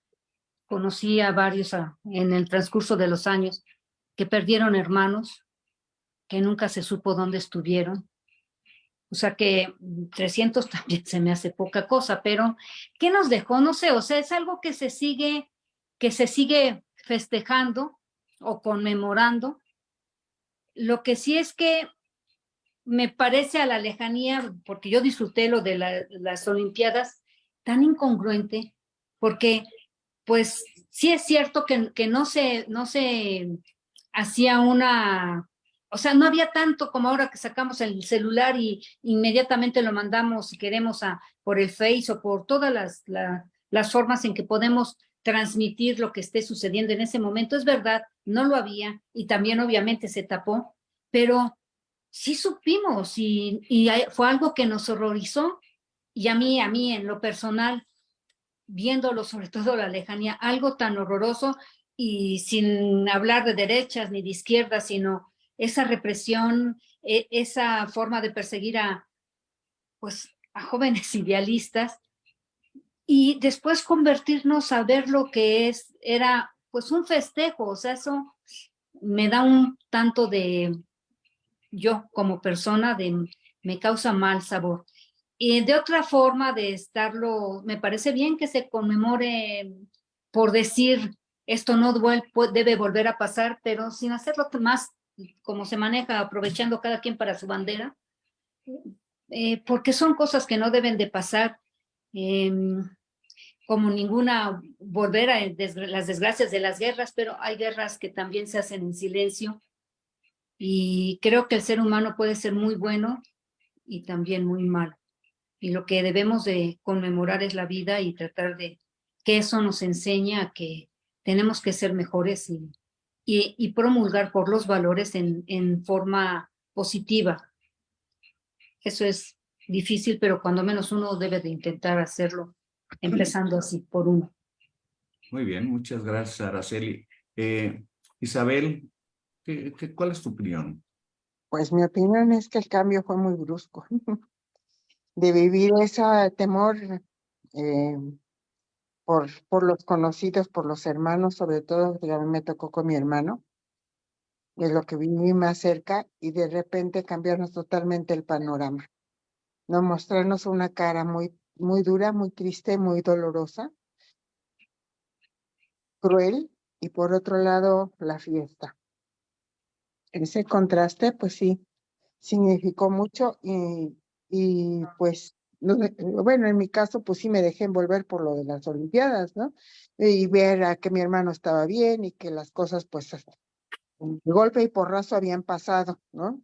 conocí a varios en el transcurso de los años que perdieron hermanos, que nunca se supo dónde estuvieron. O sea que 300 también se me hace poca cosa, pero ¿qué nos dejó? No sé, o sea, es algo que se sigue festejando o conmemorando. Lo que sí es que me parece a la lejanía, porque yo disfruté lo de las Olimpiadas, tan incongruente, porque pues sí es cierto que no se hacía o sea, no había tanto como ahora que sacamos el celular y inmediatamente lo mandamos si queremos por el Face o por todas las formas en que podemos transmitir lo que esté sucediendo en ese momento. Es verdad, no lo había y también obviamente se tapó, pero sí supimos y fue algo que nos horrorizó y a mí en lo personal, viéndolo sobre todo a la lejanía, algo tan horroroso y sin hablar de derechas ni de izquierdas, sino esa represión, esa forma de perseguir pues, a jóvenes idealistas y después convertirnos a ver lo que era pues un festejo, o sea, eso me da un tanto yo como persona, me causa mal sabor. Y de otra forma de estarlo, me parece bien que se conmemore por decir esto no debe volver a pasar, pero sin hacerlo más como se maneja, aprovechando cada quien para su bandera, porque son cosas que no deben de pasar, eh, como ninguna, volver a las desgracias de las guerras, pero hay guerras que también se hacen en silencio y creo que el ser humano puede ser muy bueno y también muy malo. Y lo que debemos de conmemorar es la vida y tratar de que eso nos enseña a que tenemos que ser mejores y promulgar por los valores en forma positiva. Eso es difícil, pero cuando menos uno debe de intentar hacerlo, empezando así por uno.
Muy bien, muchas gracias, Araceli. Isabel, ¿cuál es tu opinión?
Pues mi opinión es que el cambio fue muy brusco. De vivir ese temor eh, por los conocidos, por los hermanos, sobre todo, que a mí me tocó con mi hermano, es lo que viví más cerca, y de repente cambiarnos totalmente el panorama, no mostrarnos una cara muy, muy dura, muy triste, muy dolorosa, cruel, y por otro lado, la fiesta. Ese contraste, pues sí, significó mucho y pues, bueno, en mi caso, pues sí me dejé envolver por lo de las Olimpiadas, ¿no? Y ver a que mi hermano estaba bien y que las cosas, pues, de golpe y porrazo habían pasado, ¿no?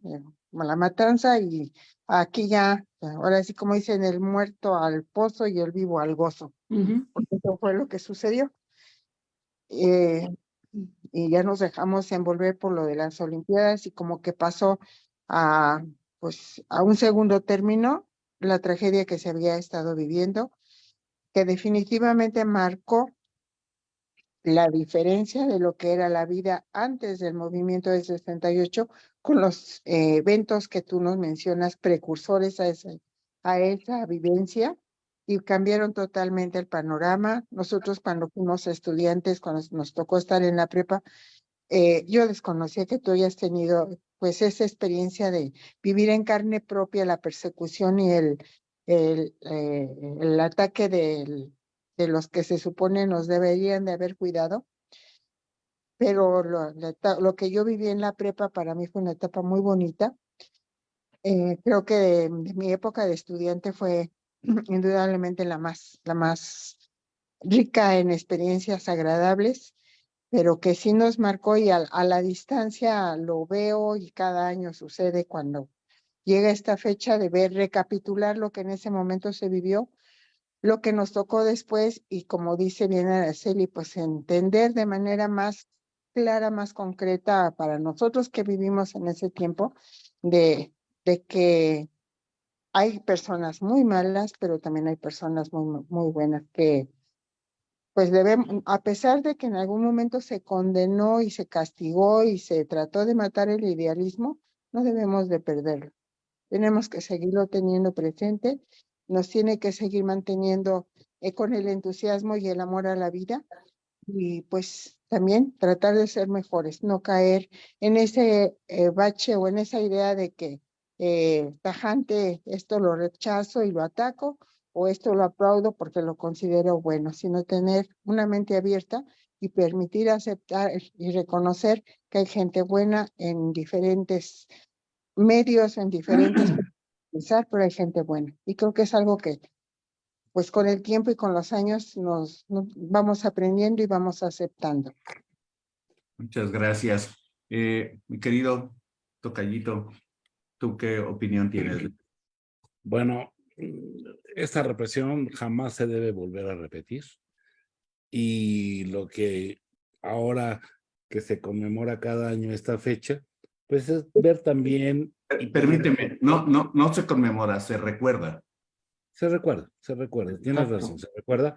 La matanza y aquí ya, ahora sí como dicen, el muerto al pozo y el vivo al gozo. Porque eso fue lo que sucedió. Eh, y ya nos dejamos envolver por lo de las Olimpiadas y como que pasó a, pues, a un segundo término la tragedia que se había estado viviendo, que definitivamente marcó la diferencia de lo que era la vida antes del movimiento del 68 con los eventos que tú nos mencionas, precursores a esa vivencia, y cambiaron totalmente el panorama. Nosotros cuando fuimos estudiantes, cuando nos tocó estar en la prepa, yo desconocía que tú hayas tenido pues esa experiencia de vivir en carne propia la persecución y el ataque de los que se supone nos deberían de haber cuidado, pero lo que yo viví en la prepa para mí fue una etapa muy bonita. Creo que de mi época de estudiante fue indudablemente la más rica en experiencias agradables, pero que sí nos marcó y a la distancia lo veo y cada año sucede cuando llega esta fecha de ver, recapitular lo que en ese momento se vivió, lo que nos tocó después y como dice bien Araceli, pues entender de manera más clara, más concreta para nosotros que vivimos en ese tiempo, de que hay personas muy malas, pero también hay personas muy, muy buenas que pues debemos, a pesar de que en algún momento se condenó y se castigó y se trató de matar el idealismo, no debemos de perderlo. Tenemos que seguirlo teniendo presente, nos tiene que seguir manteniendo con el entusiasmo y el amor a la vida y pues también tratar de ser mejores, no caer en ese bache o en esa idea de que tajante esto lo rechazo y lo ataco o esto lo aplaudo porque lo considero bueno, sino tener una mente abierta y permitir aceptar y reconocer que hay gente buena en diferentes medios en diferentes pensar, pero hay gente buena. Y creo que es algo que, pues con el tiempo y con los años nos vamos aprendiendo y vamos aceptando.
Muchas gracias. Mi querido tocallito, ¿tú qué opinión tienes?
Bueno, esta represión jamás se debe volver a repetir. Y lo que ahora que se conmemora cada año esta fecha, pues es ver también y
Permíteme, no se conmemora, se recuerda.
se recuerda, tienes
Exacto.
razón, se recuerda.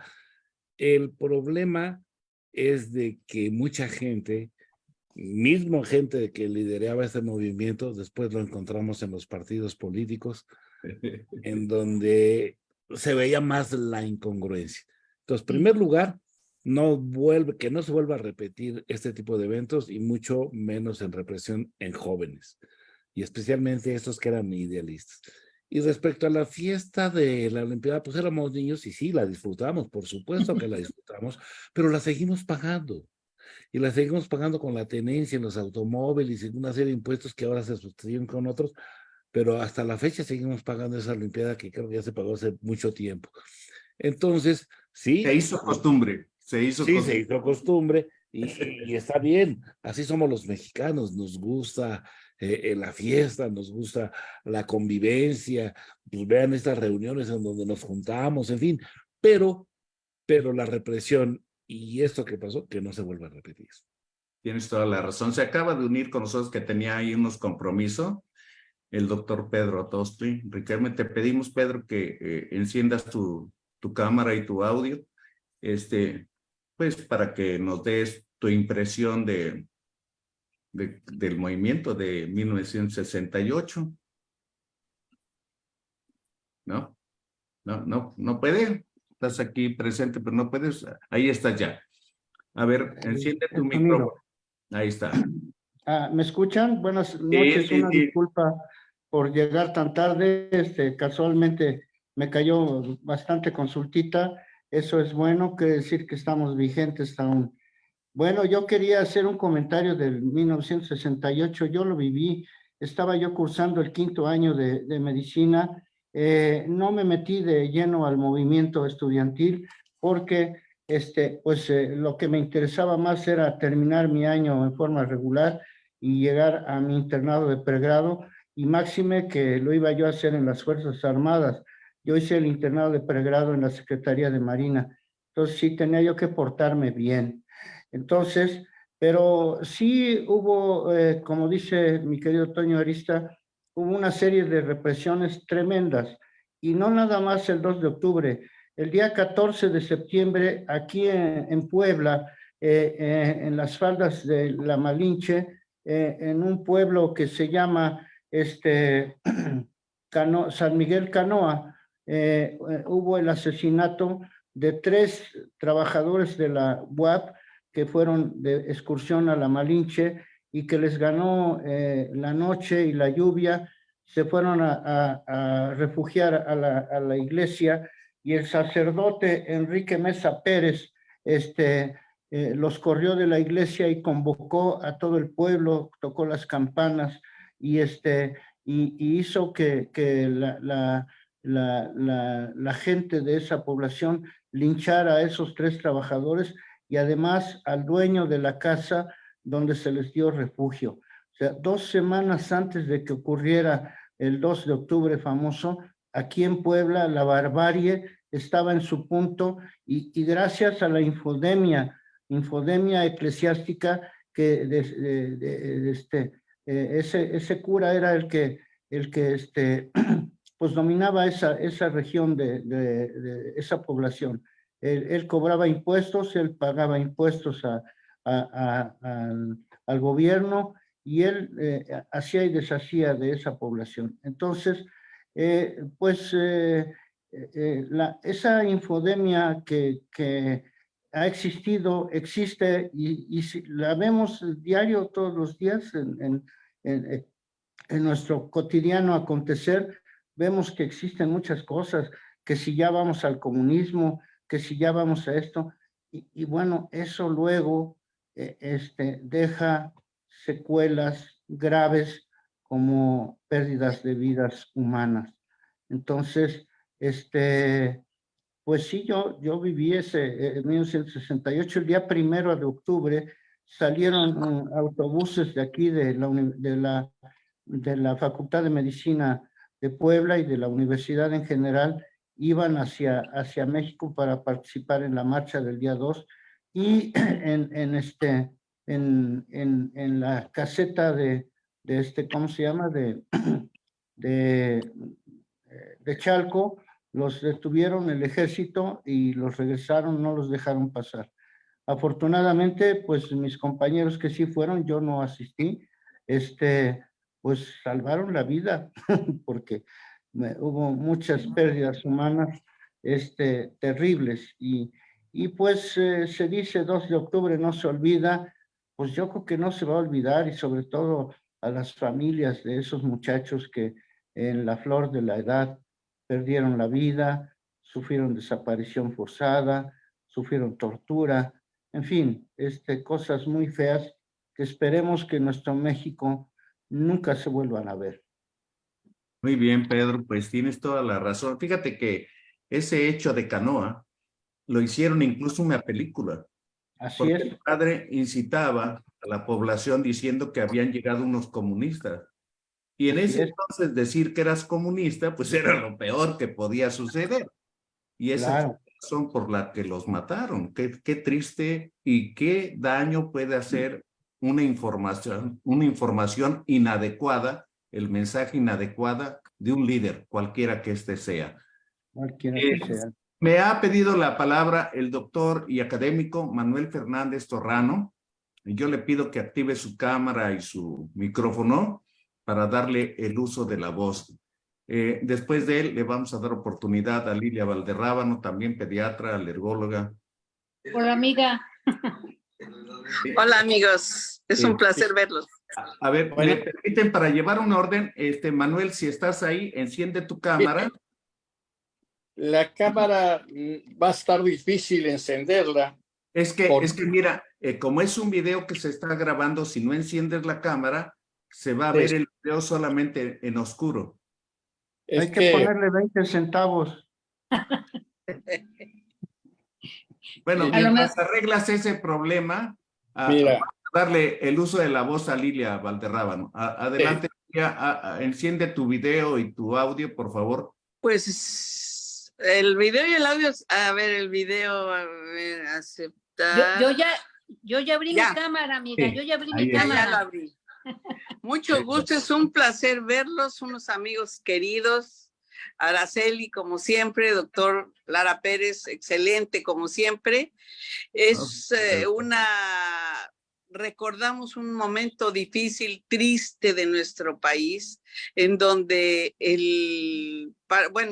El problema es de que mucha gente, mismo gente que lideraba este movimiento, después lo encontramos en los partidos políticos, en donde se veía más la incongruencia. Entonces, en primer lugar, que no se vuelva a repetir este tipo de eventos y mucho menos en represión en jóvenes, y especialmente estos que eran idealistas. Y respecto a la fiesta de la Olimpiada, pues éramos niños y sí, la disfrutamos, por supuesto que la disfrutamos, pero la seguimos pagando. Y la seguimos pagando con la tenencia en los automóviles y una serie de impuestos que ahora se sustituyen con otros, pero hasta la fecha seguimos pagando esa Olimpiada que creo que ya se pagó hace mucho tiempo. Entonces, sí.
Se hizo costumbre, se hizo
Sí,
costumbre.
se hizo costumbre y está bien. Así somos los mexicanos, nos gusta la fiesta, nos gusta la convivencia, pues vean estas reuniones en donde nos juntamos, en fin, pero la represión y esto que pasó, que no se vuelva a repetir.
Tienes toda la razón. Se acaba de unir con nosotros que tenía ahí unos compromisos, el doctor Pedro Tosti. Riquelme, te pedimos, Pedro, que enciendas tu cámara y tu audio, pues para que nos des tu impresión del movimiento de 1968. ¿No? No puede. Estás aquí presente, pero no puedes. Ahí estás ya. A ver, enciende tu
El
micrófono.
sonido.
Ahí está.
¿Me escuchan? Buenas noches,
sí,
una
sí.
disculpa por llegar tan tarde. Casualmente me cayó bastante consultita. Eso es bueno, quiere decir que estamos vigentes aún. Bueno, yo quería hacer un comentario del 1968. Yo lo viví. Estaba yo cursando el 5º año de medicina. No me metí de lleno al movimiento estudiantil porque lo que me interesaba más era terminar mi año en forma regular y llegar a mi internado de pregrado, y máxime que lo iba yo a hacer en las Fuerzas Armadas. Yo hice el internado de pregrado en la Secretaría de Marina, entonces sí tenía yo que portarme bien. Entonces, pero sí hubo, como dice mi querido Toño Arista, hubo una serie de represiones tremendas, y no nada más el 2 de octubre. El día 14 de septiembre, aquí en Puebla, en las faldas de la Malinche, en un pueblo que se llama San Miguel Canoa, hubo el asesinato de 3 trabajadores de la UAP que fueron de excursión a la Malinche y que les ganó la noche y la lluvia. Se fueron a refugiar a la iglesia, y el sacerdote Enrique Mesa Pérez los corrió de la iglesia y convocó a todo el pueblo, tocó las campanas y hizo que la gente de esa población linchara a esos 3 trabajadores y además al dueño de la casa donde se les dio refugio. O sea, 2 semanas antes de que ocurriera el 2 de octubre famoso, aquí en Puebla la barbarie estaba en su punto, y gracias a la infodemia eclesiástica que ese cura era el que pues dominaba esa región de esa población. Él cobraba impuestos, él pagaba impuestos al gobierno, y él hacía y deshacía de esa población. Entonces, esa infodemia que ha existido, existe, y la vemos diario, todos los días, en nuestro cotidiano acontecer. Vemos que existen muchas cosas, que si ya vamos al comunismo, que si ya vamos a esto, y bueno, eso luego deja secuelas graves, como pérdidas de vidas humanas. Entonces, pues sí, yo viví ese, en 1968, el día 1 de octubre, salieron autobuses de aquí, de la Facultad de Medicina de Puebla y de la universidad en general, iban hacia México para participar en la marcha del día 2, y en la caseta de ¿cómo se llama? De Chalco, los detuvieron el ejército y los regresaron, no los dejaron pasar. Afortunadamente, pues mis compañeros que sí fueron, yo no asistí, pues salvaron la vida, porque hubo muchas pérdidas humanas, terribles, y pues se dice 2 de octubre no se olvida, pues yo creo que no se va a olvidar, y sobre todo a las familias de esos muchachos que en la flor de la edad perdieron la vida, sufrieron desaparición forzada, sufrieron tortura, en fin, cosas muy feas que esperemos que en nuestro México nunca se vuelvan a ver.
Muy bien, Pedro, pues tienes toda la razón. Fíjate que ese hecho de Canoa lo hicieron incluso una película,
Así
porque
es,
el padre incitaba a la población diciendo que habían llegado unos comunistas. Y en
así
ese
es,
entonces decir que eras comunista, pues era lo peor que podía suceder. Y esa fue
claro.
la razón por la que los mataron. Qué triste y qué daño puede hacer una información inadecuada, el mensaje inadecuada de un líder, cualquiera que éste sea.
Cualquiera
Eh,
que sea.
Me ha pedido la palabra el doctor y académico Manuel Fernández Torrano. Y yo le pido que active su cámara y su micrófono para darle el uso de la voz. Después de él, le vamos a dar oportunidad a Lilia Valderrábano, también pediatra, alergóloga.
Hola, amiga.
Hola amigos, es un placer
Sí.
verlos.
A ver,
Bueno.
¿me permiten para llevar un orden? Manuel, si estás ahí, enciende tu cámara.
La cámara va a estar difícil encenderla.
Es que mira, como es un video que se está grabando, si no enciendes la cámara, se va a ver el video solamente en oscuro.
Hay que ponerle 20 centavos.
Bueno,
A lo
mientras arreglas ese problema,
mira,
vamos a darle el uso de la voz a Lilia Valderrábano. Adelante, Lilia, enciende tu video y tu audio, por favor.
Pues el video y el audio, a ver, el video, a ver, aceptar.
Yo ya abrí
Ya.
mi cámara, amiga,
Sí,
yo ya abrí
ahí
mi
está.
Ya lo
cámara.
abrí. Mucho gusto, es un placer verlos, unos amigos queridos. Araceli, como siempre, doctor Lara Pérez, excelente, como siempre. Es recordamos un momento difícil, triste de nuestro país, en donde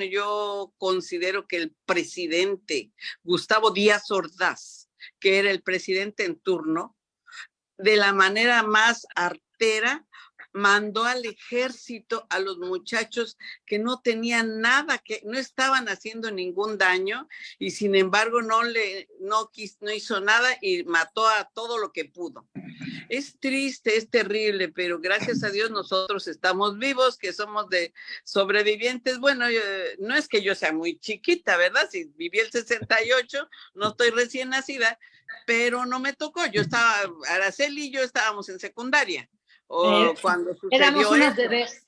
yo considero que el presidente Gustavo Díaz Ordaz, que era el presidente en turno, de la manera más artera, mandó al ejército a los muchachos que no tenían nada, que no estaban haciendo ningún daño, y sin embargo no hizo nada y mató a todo lo que pudo. Es triste, es terrible, pero gracias a Dios nosotros estamos vivos, que somos de sobrevivientes. Bueno, no es que yo sea muy chiquita, ¿verdad? Si viví el 68, no estoy recién nacida, pero no me tocó. Araceli y yo estábamos en secundaria. Cuando sucedió
éramos unas
eso.
bebés.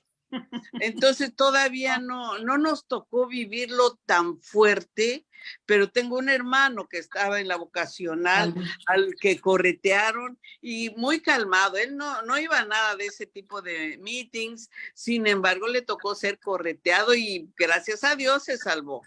Entonces todavía no nos tocó vivirlo tan fuerte, pero tengo un hermano que estaba en la vocacional, al que corretearon, y muy calmado. Él no iba a nada de ese tipo de meetings, sin embargo le tocó ser correteado y gracias a Dios se salvó.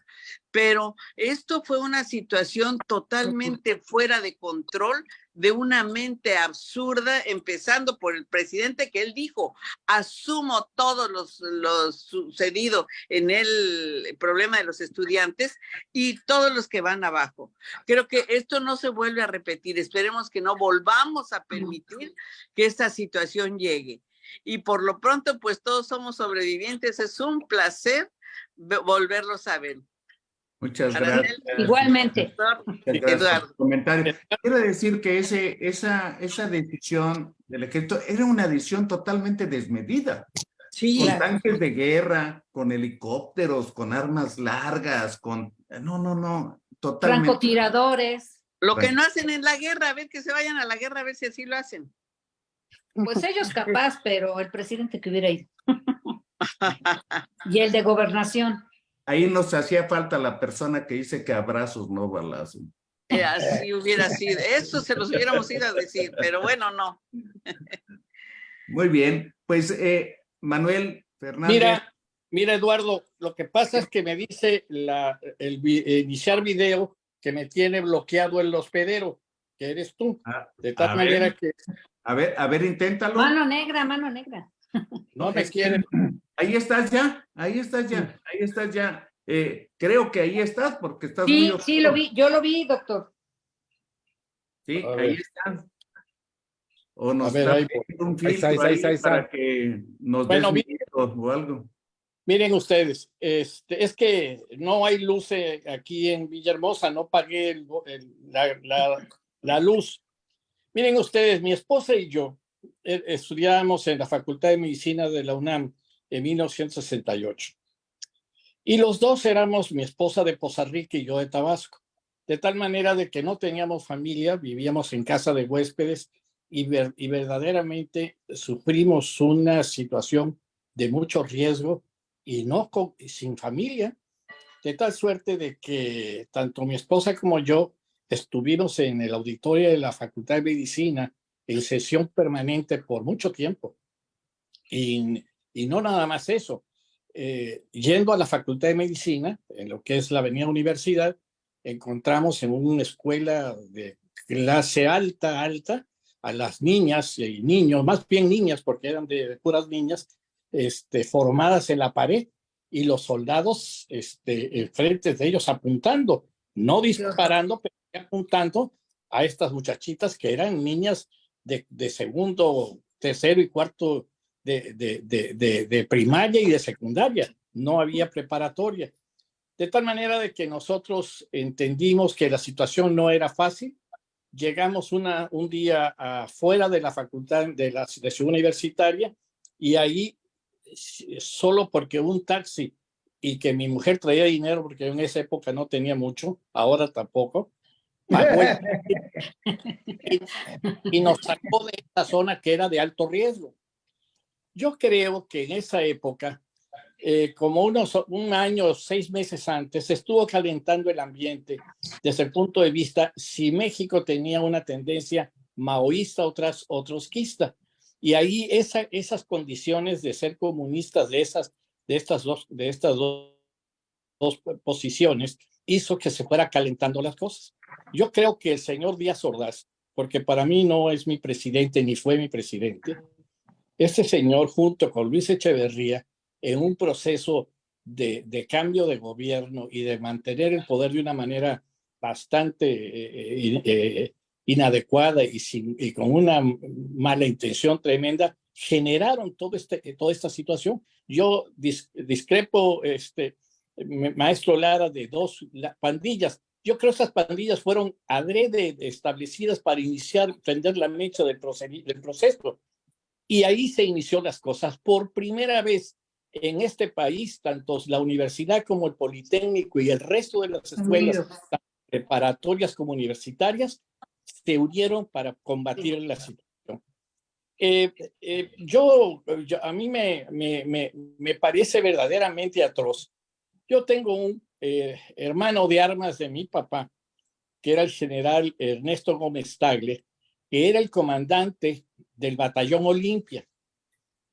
Pero esto fue una situación totalmente fuera de control, de una mente absurda, empezando por el presidente, que él dijo: asumo todo lo sucedido en el problema de los estudiantes y todos los que van abajo. Creo que esto no se vuelve a repetir. Esperemos que no volvamos a permitir que esta situación llegue. Y por lo pronto, pues todos somos sobrevivientes. Es un placer volverlos a ver.
Muchas gracias.
Igualmente.
Muchas gracias por tu comentario. Quiero decir que esa decisión del ejército era una decisión totalmente desmedida,
Sí,
con
Claro.
tanques de guerra, con helicópteros, con armas largas, con... No, totalmente.
Francotiradores.
lo que
Bueno.
no hacen en la guerra, a ver que se vayan a la guerra, a ver si así lo hacen.
Pues ellos capaz, pero el presidente que hubiera ido. Y el de gobernación.
Ahí nos hacía falta la persona que dice que abrazos, no balazos.
Así hubiera sido. Eso se los hubiéramos ido a decir, pero bueno, no.
Muy bien, pues Manuel Fernández.
Mira, Eduardo, lo que pasa es que me dice iniciar video que me tiene bloqueado el hospedero, que eres tú. De tal manera que
A ver, inténtalo.
Mano negra, mano negra.
no me quiere.
Ahí estás ya. Creo que ahí estás porque estás muy
Sí,
oscuro.
sí, lo vi, yo lo vi, doctor.
Sí,
A
ahí
ver.
estás. O nos
A ver,
está
ahí
poniendo un
Ahí está,
filtro
ahí está, ahí está.
para que nos
Bueno,
des miedo o algo.
Miren ustedes, es que no hay luz aquí en Villahermosa, no pagué la luz. Miren ustedes, mi esposa y yo estudiábamos en la Facultad de Medicina de la UNAM en 1968. Y los dos éramos, mi esposa de Poza Rica y yo de Tabasco. De tal manera de que no teníamos familia, vivíamos en casa de huéspedes y verdaderamente sufrimos una situación de mucho riesgo y sin familia, de tal suerte de que tanto mi esposa como yo estuvimos en el auditorio de la Facultad de Medicina en sesión permanente por mucho tiempo. Y no nada más eso, yendo a la Facultad de Medicina, en lo que es la Avenida Universidad, encontramos en una escuela de clase alta, a las niñas y niños, más bien niñas, porque eran de puras niñas, formadas en la pared y los soldados frente de ellos apuntando, no disparando, pero apuntando a estas muchachitas que eran niñas de segundo, tercero y cuarto de primaria y de secundaria. No había preparatoria. De tal manera de que nosotros entendimos que la situación no era fácil. Llegamos un día afuera de la facultad de la ciudad universitaria y ahí, solo porque un taxi y que mi mujer traía dinero, porque en esa época no tenía mucho, ahora tampoco, pagó y nos sacó de esta zona que era de alto riesgo. Yo creo que en esa época, como un año, 6 meses antes, se estuvo calentando el ambiente desde el punto de vista si México tenía una tendencia maoísta o trotskista. Y ahí esas condiciones de ser comunistas de estas dos posiciones hizo que se fuera calentando las cosas. Yo creo que el señor Díaz Ordaz, porque para mí no es mi presidente ni fue mi presidente, este señor junto con Luis Echeverría, en un proceso de cambio de gobierno y de mantener el poder de una manera bastante inadecuada y con una mala intención tremenda, generaron toda esta situación. Yo discrepo, maestro Lara, de dos pandillas. Yo creo que esas pandillas fueron adrede establecidas para prender la mecha del proceso. Y ahí se inició las cosas. Por primera vez en este país, tanto la universidad como el Politécnico y el resto de las escuelas preparatorias como universitarias se unieron para combatir la situación. A mí me parece verdaderamente atroz. Yo tengo un hermano de armas de mi papá, que era el general Ernesto Gómez Tagle, que era el comandante del Batallón Olimpia.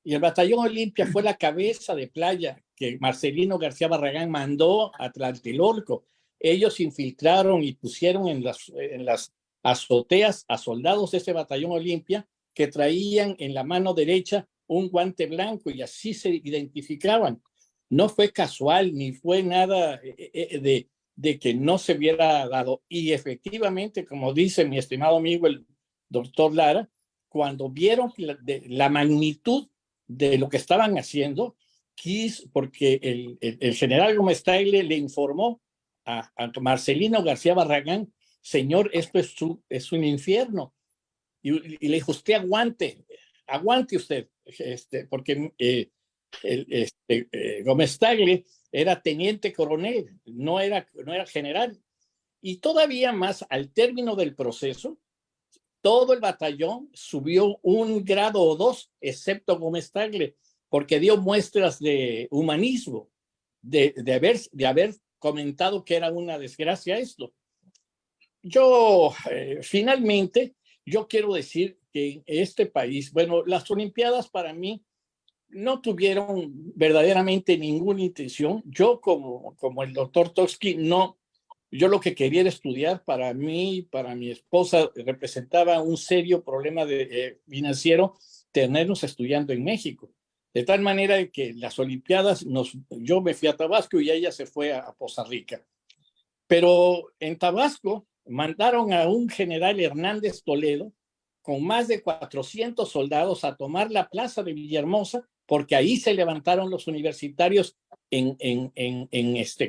Y el Batallón Olimpia fue la cabeza de playa que Marcelino García Barragán mandó a Tlatelolco. Ellos infiltraron y pusieron en las azoteas a soldados de ese Batallón Olimpia que traían en la mano derecha un guante blanco y así se identificaban. No fue casual ni fue nada de que no se hubiera dado. Y efectivamente, como dice mi estimado amigo el doctor Lara, cuando vieron la magnitud de lo que estaban haciendo, porque el general Gómez Tagle le informó a Marcelino García Barragán: señor, esto es un infierno. Y le dijo: usted aguante usted, porque Gómez Tagle era teniente coronel, no era general. Y todavía más, al término del proceso, todo el batallón subió un grado o dos, excepto Gómez Tagle, porque dio muestras de humanismo, de haber comentado que era una desgracia esto. Yo, finalmente, yo quiero decir que en este país, bueno, las Olimpiadas para mí no tuvieron verdaderamente ninguna intención. Yo, como el doctor Toksky, no, yo lo que quería era estudiar. Para mí, para mi esposa, representaba un serio problema financiero tenernos estudiando en México. De tal manera que las Olimpiadas, yo me fui a Tabasco y ella se fue a Poza Rica. Pero en Tabasco mandaron a un general Hernández Toledo con más de 400 soldados a tomar la plaza de Villahermosa, porque ahí se levantaron los universitarios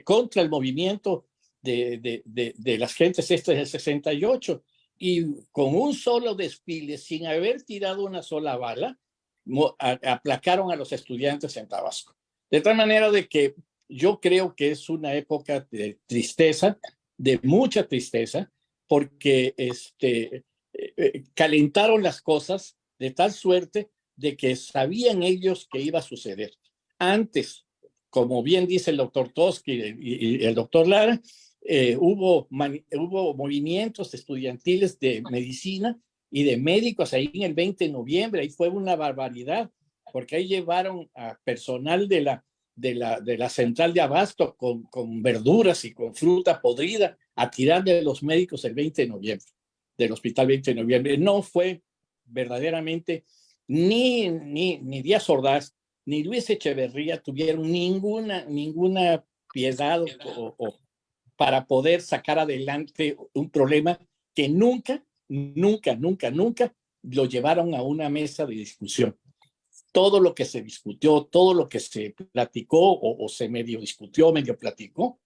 contra el movimiento de las gentes del 68, y con un solo desfile, sin haber tirado una sola bala, aplacaron a los estudiantes en Tabasco. De tal manera de que yo creo que es una época de tristeza, de mucha tristeza, porque calentaron las cosas de tal suerte de que sabían ellos que iba a suceder. Antes, como bien dice el doctor Toksky y el doctor Lara, hubo movimientos estudiantiles de medicina y de médicos ahí en el 20 de noviembre, ahí fue una barbaridad, porque ahí llevaron a personal de la central de abasto con verduras y con fruta podrida a tirar de los médicos el 20 de noviembre, del hospital 20 de noviembre. No fue verdaderamente ni Díaz Ordaz ni Luis Echeverría tuvieron ninguna piedad para poder sacar adelante un problema que nunca lo llevaron a una mesa de discusión. Todo lo que se discutió, todo lo que se platicó o se medio discutió, medio platicó,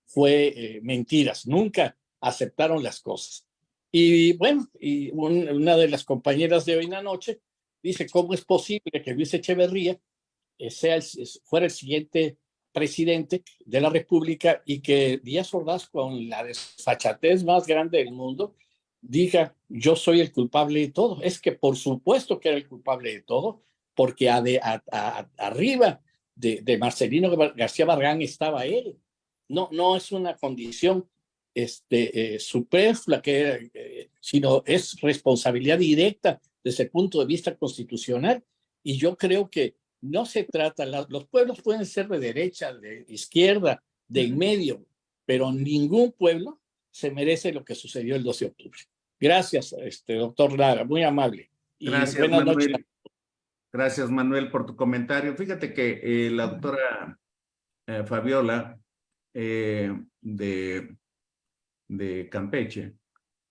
fue mentiras. Nunca aceptaron las cosas. Y bueno, y una de las compañeras de hoy en la noche dice, ¿cómo es posible que Luis Echeverría fuera el siguiente presidente de la República y que Díaz Ordaz, con la desfachatez más grande del mundo, diga, yo soy el culpable de todo? Es que por supuesto que era el culpable de todo, porque arriba de Marcelino García Barragán estaba él. No es una condición superflua, sino es responsabilidad directa desde el punto de vista constitucional. Y yo creo que no se trata, los pueblos pueden ser de derecha, de izquierda, de en medio, pero ningún pueblo se merece lo que sucedió el 12 de octubre. Gracias, doctor Lara, muy amable. Y
gracias,
buenas
Manuel.
noches.
Gracias, Manuel, por tu comentario. Fíjate que la doctora Fabiola de Campeche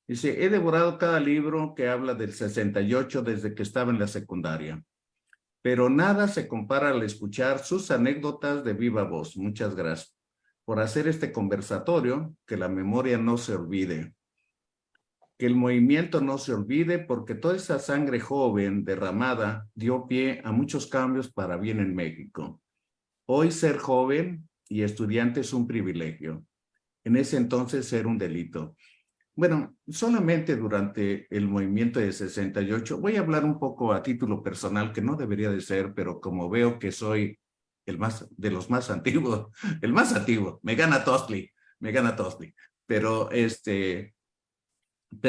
dice, he devorado cada libro que habla del 68 desde que estaba en la secundaria, pero nada se compara al escuchar sus anécdotas de viva voz. Muchas gracias por hacer este conversatorio, que la memoria no se olvide, que el movimiento no se olvide, porque toda esa sangre joven derramada dio pie a muchos cambios para bien en México. Hoy ser joven y estudiante es un privilegio. En ese entonces era un delito. Bueno, solamente durante el movimiento de 68, voy a hablar un poco a título personal, que no debería de ser, pero como veo que soy de los más antiguos, el más antiguo, me gana Toksky, pero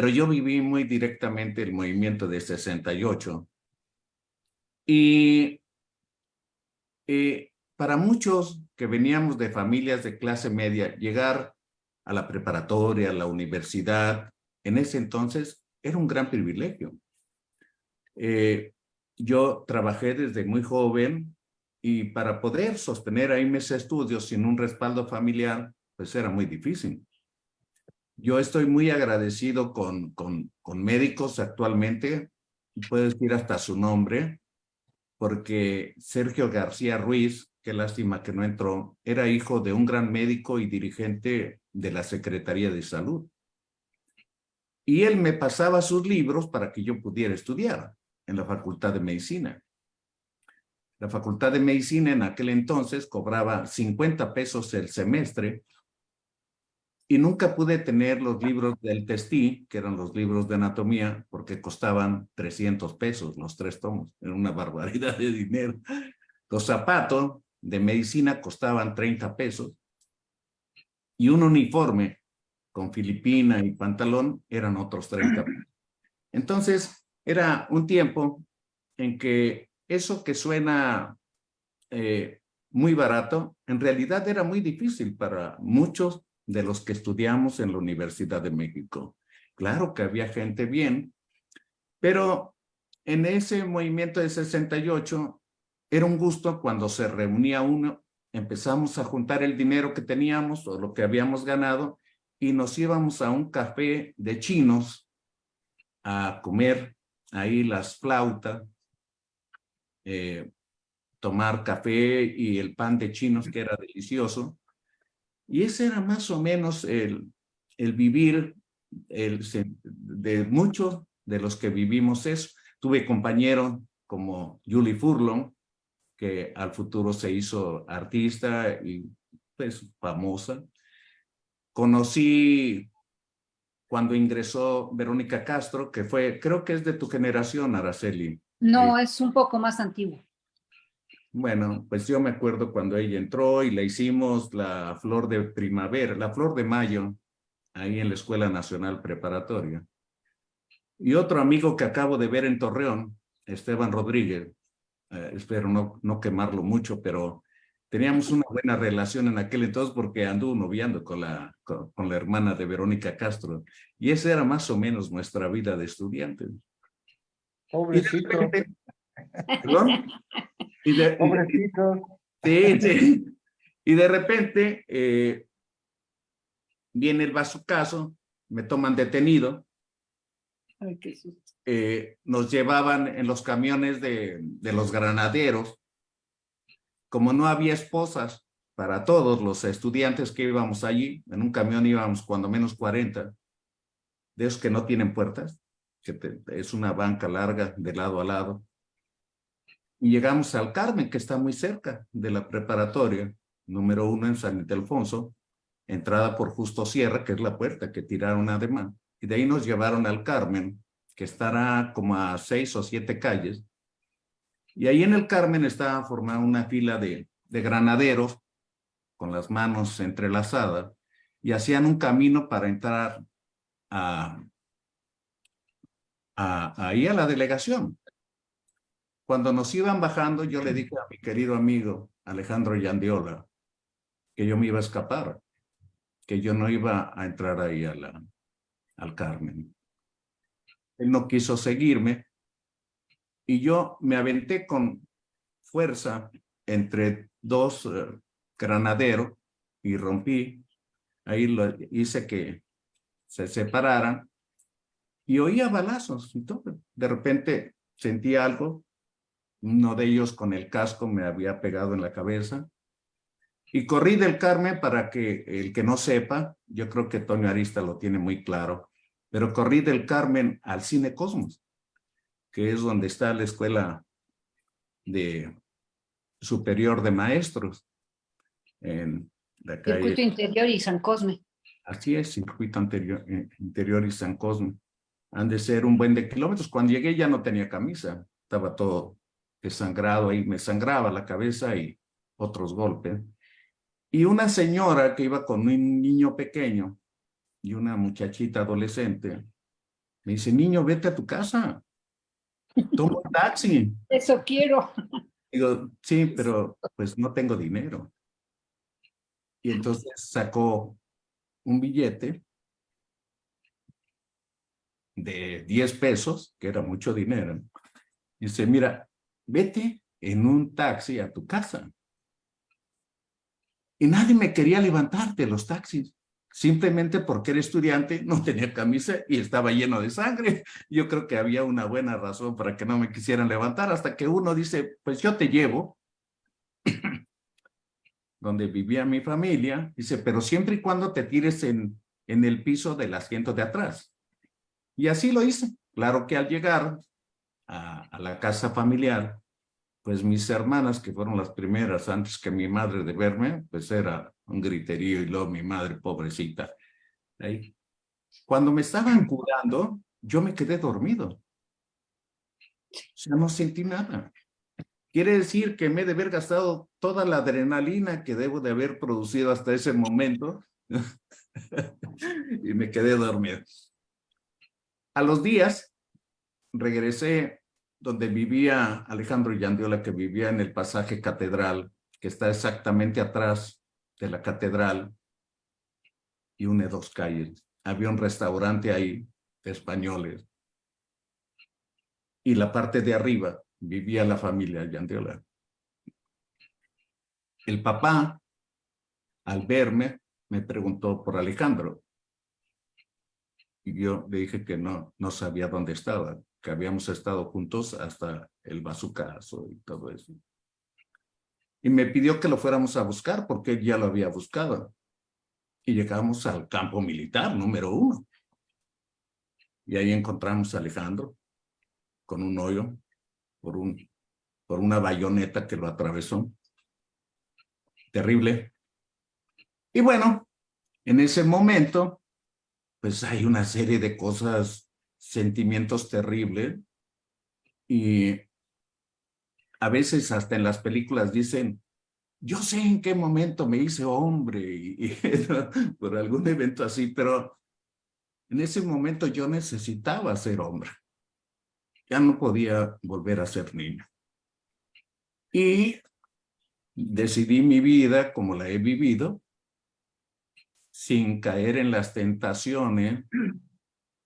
yo viví muy directamente el movimiento de 68. Y para muchos que veníamos de familias de clase media, llegar a la preparatoria, a la universidad, en ese entonces era un gran privilegio. Yo trabajé desde muy joven y para poder sostener ahí mis estudios sin un respaldo familiar, pues era muy difícil. Yo estoy muy agradecido con médicos actualmente, puedo decir hasta su nombre, porque Sergio García Ruiz, qué lástima que no entró, era hijo de un gran médico y dirigente de la Secretaría de Salud. Y él me pasaba sus libros para que yo pudiera estudiar en la Facultad de Medicina. La Facultad de Medicina en aquel entonces cobraba 50 pesos el semestre y nunca pude tener los libros del Testí, que eran los libros de anatomía, porque costaban 300 pesos los 3 tomos. Era una barbaridad de dinero. Los zapatos de medicina costaban 30 pesos y un uniforme con filipina y pantalón eran otros 30 pesos. Entonces, era un tiempo en que eso que suena muy barato, en realidad era muy difícil para muchos de los que estudiamos en la Universidad de México. Claro que había gente bien, pero en ese movimiento de 68 era un gusto cuando se reunía uno, empezamos a juntar el dinero que teníamos o lo que habíamos ganado y nos íbamos a un café de chinos a comer ahí las flautas, tomar café y el pan de chinos que era delicioso. Y ese era más o menos el vivir de muchos de los que vivimos eso. Tuve compañeros como Julie Furlong, que al futuro se hizo artista y pues famosa. Conocí cuando ingresó Verónica Castro, que fue, creo que es de tu generación, Araceli.
No, es un poco más antiguo.
Bueno, pues yo me acuerdo cuando ella entró y le hicimos la flor de primavera, la flor de mayo, ahí en la Escuela Nacional Preparatoria. Y otro amigo que acabo de ver en Torreón, Esteban Rodríguez, espero no quemarlo mucho, pero teníamos una buena relación en aquel entonces porque anduvo noviando con la hermana de Verónica Castro. Y esa era más o menos nuestra vida de estudiantes.
Pobrecito.
¿Perdón?
Pobrecito.
Sí. Y de repente viene el bazucazo, me toman detenido.
Ay, qué susto.
Nos llevaban en los camiones de los granaderos. Como no había esposas para todos los estudiantes que íbamos allí, en un camión íbamos cuando menos 40, de esos que no tienen puertas, es una banca larga de lado a lado. Y llegamos al Carmen, que está muy cerca de la preparatoria, número 1 en San Ildefonso, entrada por Justo Sierra, que es la puerta que tiraron además. Y de ahí nos llevaron al Carmen, que estará como a 6 o 7 calles. Y ahí en el Carmen estaba formada una fila de granaderos con las manos entrelazadas y hacían un camino para entrar ahí a la delegación. Cuando nos iban bajando, yo le dije a mi querido amigo Alejandro Yandiola que yo me iba a escapar, que yo no iba a entrar ahí al Carmen. Él no quiso seguirme y yo me aventé con fuerza entre dos granaderos y rompí. Ahí lo hice que se separaran y oía balazos. Entonces, de repente sentí algo. Uno de ellos con el casco me había pegado en la cabeza. Y corrí del Carmen para que el que no sepa, yo creo que Toño Arista lo tiene muy claro, pero corrí del Carmen al Cine Cosmos, que es donde está la Escuela Superior de Maestros, en la calle.
Circuito Interior y San Cosme.
Así es, Circuito Interior y San Cosme. Han de ser un buen de kilómetros. Cuando llegué ya no tenía camisa, estaba todo desangrado ahí, me sangraba la cabeza y otros golpes. Y una señora que iba con un niño pequeño y una muchachita adolescente, me dice, niño, vete a tu casa, toma un taxi.
Eso quiero.
Digo, sí, pero pues no tengo dinero. Y entonces sacó un billete de 10 pesos, que era mucho dinero. Y dice, mira, vete en un taxi a tu casa. Y nadie me quería levantar de los taxis, simplemente porque era estudiante, no tenía camisa y estaba lleno de sangre. Yo creo que había una buena razón para que no me quisieran levantar, hasta que uno dice, pues yo te llevo, donde vivía mi familia, dice, pero siempre y cuando te tires en el piso del asiento de atrás. Y así lo hice. Claro que al llegar a la casa familiar, pues mis hermanas, que fueron las primeras antes que mi madre de verme, pues era un griterío y luego mi madre, pobrecita. Ahí. Cuando me estaban curando, yo me quedé dormido. O sea, no sentí nada. Quiere decir que me he de haber gastado toda la adrenalina que debo de haber producido hasta ese momento y me quedé dormido. A los días regresé donde vivía Alejandro Yandiola, que vivía en el pasaje Catedral, que está exactamente atrás de la catedral y une dos calles. Había un restaurante ahí de españoles. Y la parte de arriba vivía la familia Yandiola. El papá, al verme, me preguntó por Alejandro. Y yo le dije que no sabía dónde estaba, que habíamos estado juntos hasta el bazucazo y todo eso. Y me pidió que lo fuéramos a buscar porque él ya lo había buscado. Y llegamos al campo militar número 1. Y ahí encontramos a Alejandro con un hoyo por una bayoneta que lo atravesó. Terrible. Y bueno, en ese momento, pues hay una serie de cosas, sentimientos terribles. Y a veces hasta en las películas dicen, yo sé en qué momento me hice hombre y por algún evento así, pero en ese momento yo necesitaba ser hombre. Ya no podía volver a ser niño. Y decidí mi vida como la he vivido, sin caer en las tentaciones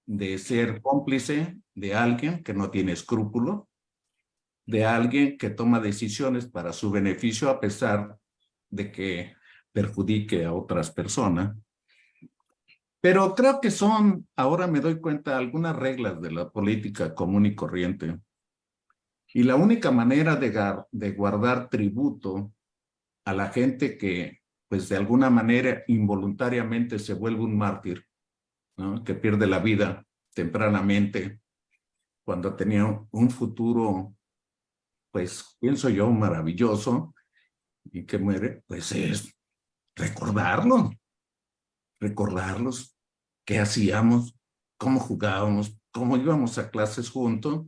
de ser cómplice de alguien que no tiene escrúpulo, de alguien que toma decisiones para su beneficio a pesar de que perjudique a otras personas. Pero creo que son, ahora me doy cuenta, algunas reglas de la política común y corriente. Y la única manera de guardar tributo a la gente que, pues de alguna manera, involuntariamente se vuelve un mártir, ¿no? Que pierde la vida tempranamente cuando tenía un futuro, pues pienso yo, maravilloso, y que muere, pues es recordarlos, qué hacíamos, cómo jugábamos, cómo íbamos a clases juntos,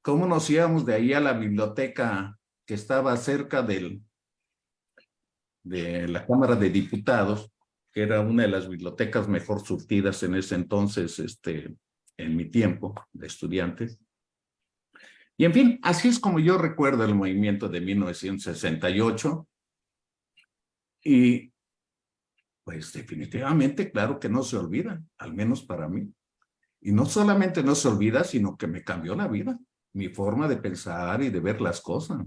cómo nos íbamos de ahí a la biblioteca que estaba cerca de la Cámara de Diputados, que era una de las bibliotecas mejor surtidas en ese entonces, en mi tiempo de estudiante. Y en fin, así es como yo recuerdo el movimiento de 1968. Y pues definitivamente, claro que no se olvida, al menos para mí. Y no solamente no se olvida, sino que me cambió la vida, mi forma de pensar y de ver las cosas.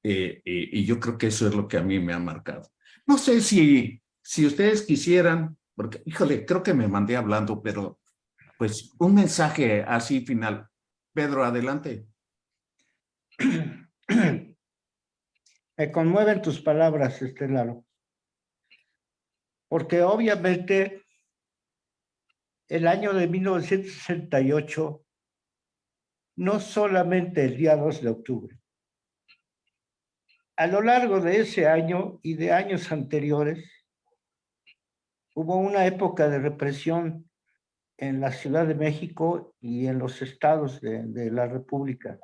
Y yo creo que eso es lo que a mí me ha marcado. No sé si ustedes quisieran, porque, híjole, creo que me mandé hablando, pero pues un mensaje así final. Pedro, adelante.
Me conmueven tus palabras, Lalo. Porque obviamente el año de 1968, no solamente el día 2 de octubre, a lo largo de ese año y de años anteriores, hubo una época de represión en la Ciudad de México y en los estados de la República.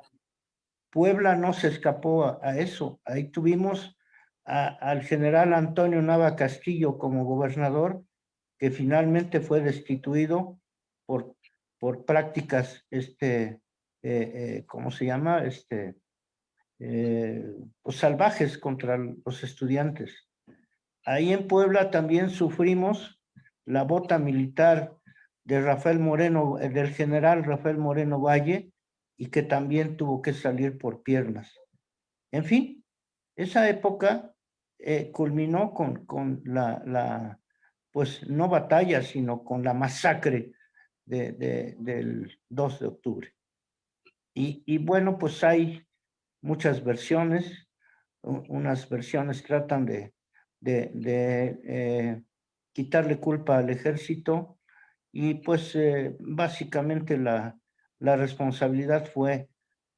Puebla no se escapó a eso. Ahí tuvimos al general Antonio Nava Castillo como gobernador, que finalmente fue destituido por prácticas, ¿cómo se llama? Pues salvajes contra los estudiantes. Ahí en Puebla también sufrimos la bota militar de Rafael Moreno, del general Rafael Moreno Valle, y que también tuvo que salir por piernas. En fin, esa época culminó con pues no batalla, sino con la masacre del 2 de octubre. Y bueno, pues hay muchas versiones. Unas versiones tratan de quitarle culpa al ejército y pues básicamente la responsabilidad fue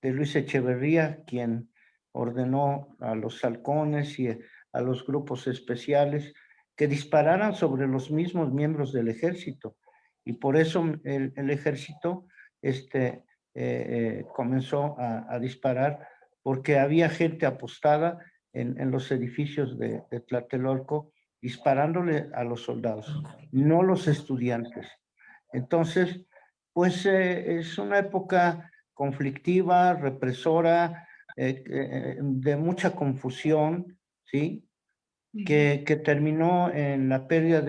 de Luis Echeverría, quien ordenó a los halcones y a los grupos especiales que dispararan sobre los mismos miembros del ejército. Y por eso el ejército comenzó a disparar, porque había gente apostada en los edificios de Tlatelolco, disparándole a los soldados, no los estudiantes. Entonces, pues es una época conflictiva, represora, de mucha confusión, ¿sí? Que terminó en la pérdida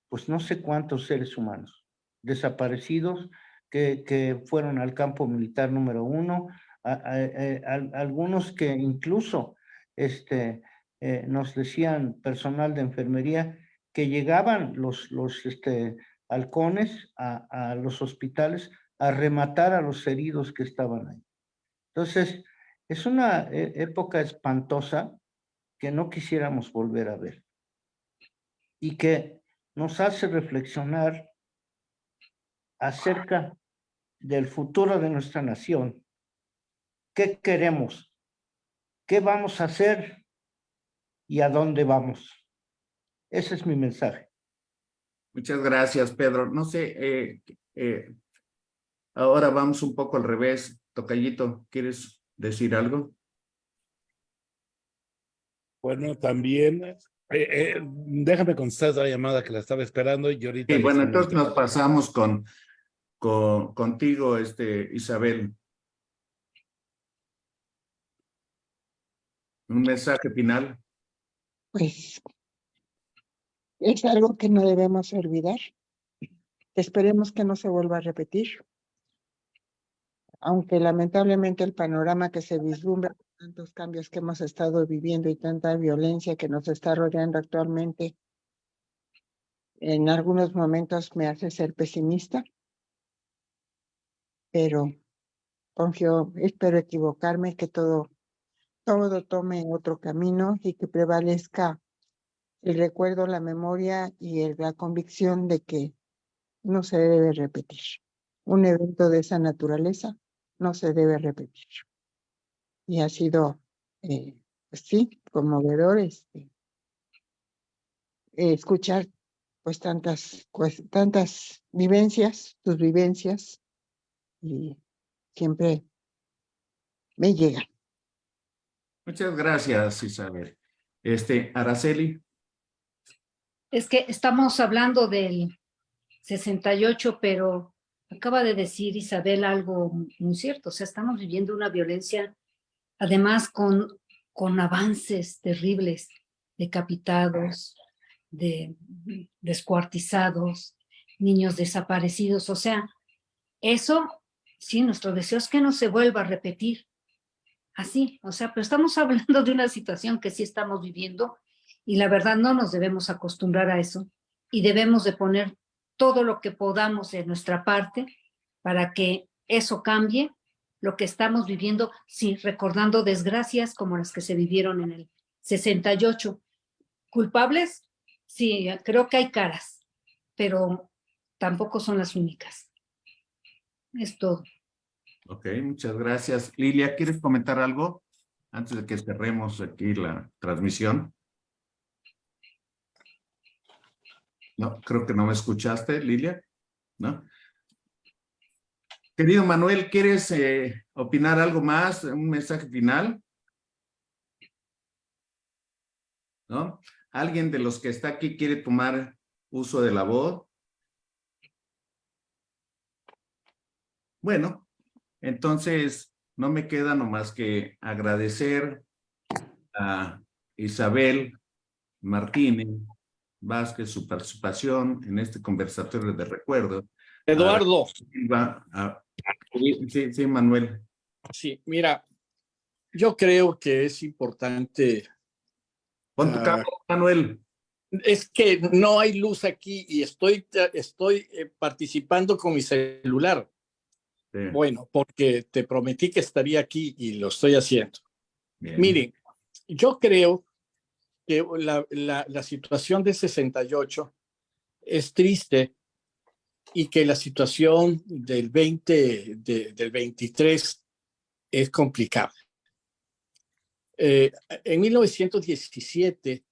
pues no sé cuántos seres humanos desaparecidos que fueron al campo militar número 1, algunos que incluso nos decían personal de enfermería que llegaban los halcones a los hospitales a rematar a los heridos que estaban ahí. Entonces, es una época espantosa que no quisiéramos volver a ver y que nos hace reflexionar acerca del futuro de nuestra nación. ¿Qué queremos? ¿Qué vamos a hacer? ¿Y a dónde vamos? Ese es mi mensaje.
Muchas gracias, Pedro. No sé, ahora vamos un poco al revés. Tocayito, ¿quieres decir algo?
Bueno, también, déjame contestar la llamada que la estaba esperando y ahorita...
Sí,
le
bueno,
comento.
entonces nos pasamos contigo, Isabel. Un mensaje final.
Pues es algo que no debemos olvidar. Esperemos que no se vuelva a repetir. Aunque lamentablemente el panorama que se vislumbra, tantos cambios que hemos estado viviendo y tanta violencia que nos está rodeando actualmente, en algunos momentos me hace ser pesimista, pero confío, espero equivocarme, que todo tome otro camino y que prevalezca el recuerdo, la memoria y la convicción de que no se debe repetir. Un evento de esa naturaleza no se debe repetir. Y ha sido, pues sí, conmovedor escuchar pues tantas vivencias, tus vivencias, y siempre me llegan.
Muchas gracias, Isabel. Araceli.
Es que estamos hablando del 68, pero acaba de decir Isabel algo muy cierto. O sea, estamos viviendo una violencia, además con avances terribles, decapitados, descuartizados, niños desaparecidos. O sea, eso, sí, nuestro deseo es que no se vuelva a repetir. Así, o sea, pero estamos hablando de una situación que sí estamos viviendo y la verdad no nos debemos acostumbrar a eso y debemos de poner todo lo que podamos de nuestra parte para que eso cambie, lo que estamos viviendo, sí, recordando desgracias como las que se vivieron en el 68. ¿Culpables? Sí, creo que hay caras, pero tampoco son las únicas. Es todo.
Ok, muchas gracias. Lilia, ¿quieres comentar algo antes de que cerremos aquí la transmisión? No, creo que no me escuchaste, Lilia. ¿No? Querido Manuel, ¿quieres opinar algo más? ¿Un mensaje final? ¿No? ¿Alguien de los que está aquí quiere tomar uso de la voz? Bueno, entonces no me queda nomás que agradecer a Isabel Martínez Vázquez su participación en este conversatorio de recuerdo.
Eduardo.
Sí, Manuel.
Sí, mira, yo creo que es importante.
Pon tu cámara, Manuel.
Es que no hay luz aquí y estoy participando con mi celular. Sí. Bueno, porque te prometí que estaría aquí y lo estoy haciendo. Bien. Miren, yo creo que la situación de 68 es triste y que la situación del 23 es complicado. En 1917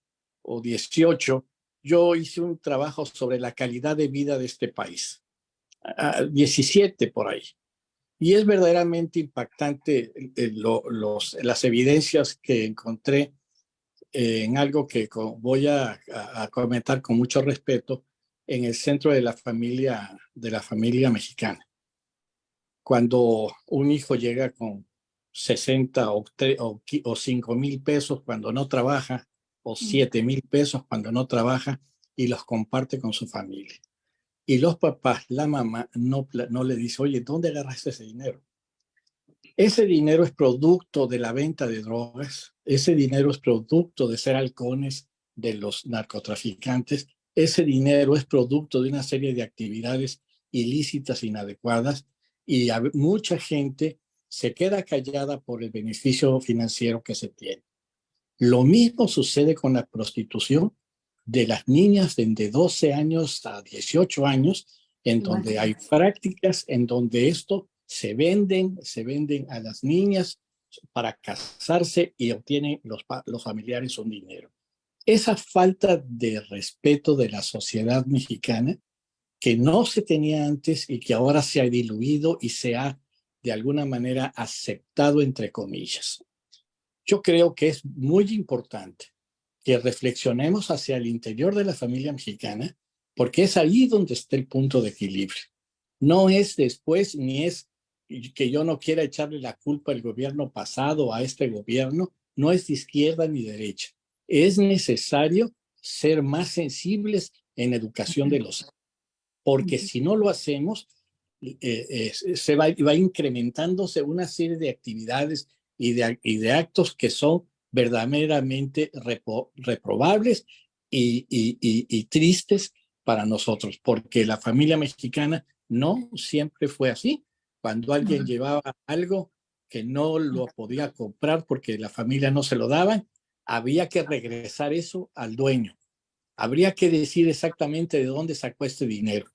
o 18, yo hice un trabajo sobre la calidad de vida de este país. 17 por ahí. Y es verdaderamente impactante las evidencias que encontré en algo que voy a comentar con mucho respeto en el centro de la familia mexicana. Cuando un hijo llega con 60 o 5,000 pesos cuando no trabaja, o 7,000 pesos cuando no trabaja, y los comparte con su familia. Y los papás, la mamá, no le dice, oye, ¿dónde agarraste ese dinero? Ese dinero es producto de la venta de drogas, ese dinero es producto de ser halcones de los narcotraficantes, ese dinero es producto de una serie de actividades ilícitas, inadecuadas, y mucha gente se queda callada por el beneficio financiero que se tiene. Lo mismo sucede con la prostitución de las niñas de 12 años a 18 años, en donde hay prácticas en donde esto se venden a las niñas para casarse y obtienen los familiares un dinero. Esa falta de respeto de la sociedad mexicana que no se tenía antes y que ahora se ha diluido y se ha de alguna manera aceptado entre comillas. Yo creo que es muy importante que reflexionemos hacia el interior de la familia mexicana, porque es ahí donde está el punto de equilibrio. No es después, ni es que yo no quiera echarle la culpa al gobierno pasado, a este gobierno, no es de izquierda ni derecha. Es necesario ser más sensibles en educación de los, porque si no lo hacemos, se va incrementándose una serie de actividades y de actos que son verdaderamente reprobables y tristes para nosotros, porque la familia mexicana no siempre fue así. Cuando alguien llevaba algo que no lo podía comprar porque la familia no se lo daban, había que regresar eso al dueño. Habría que decir exactamente de dónde sacó este dinero.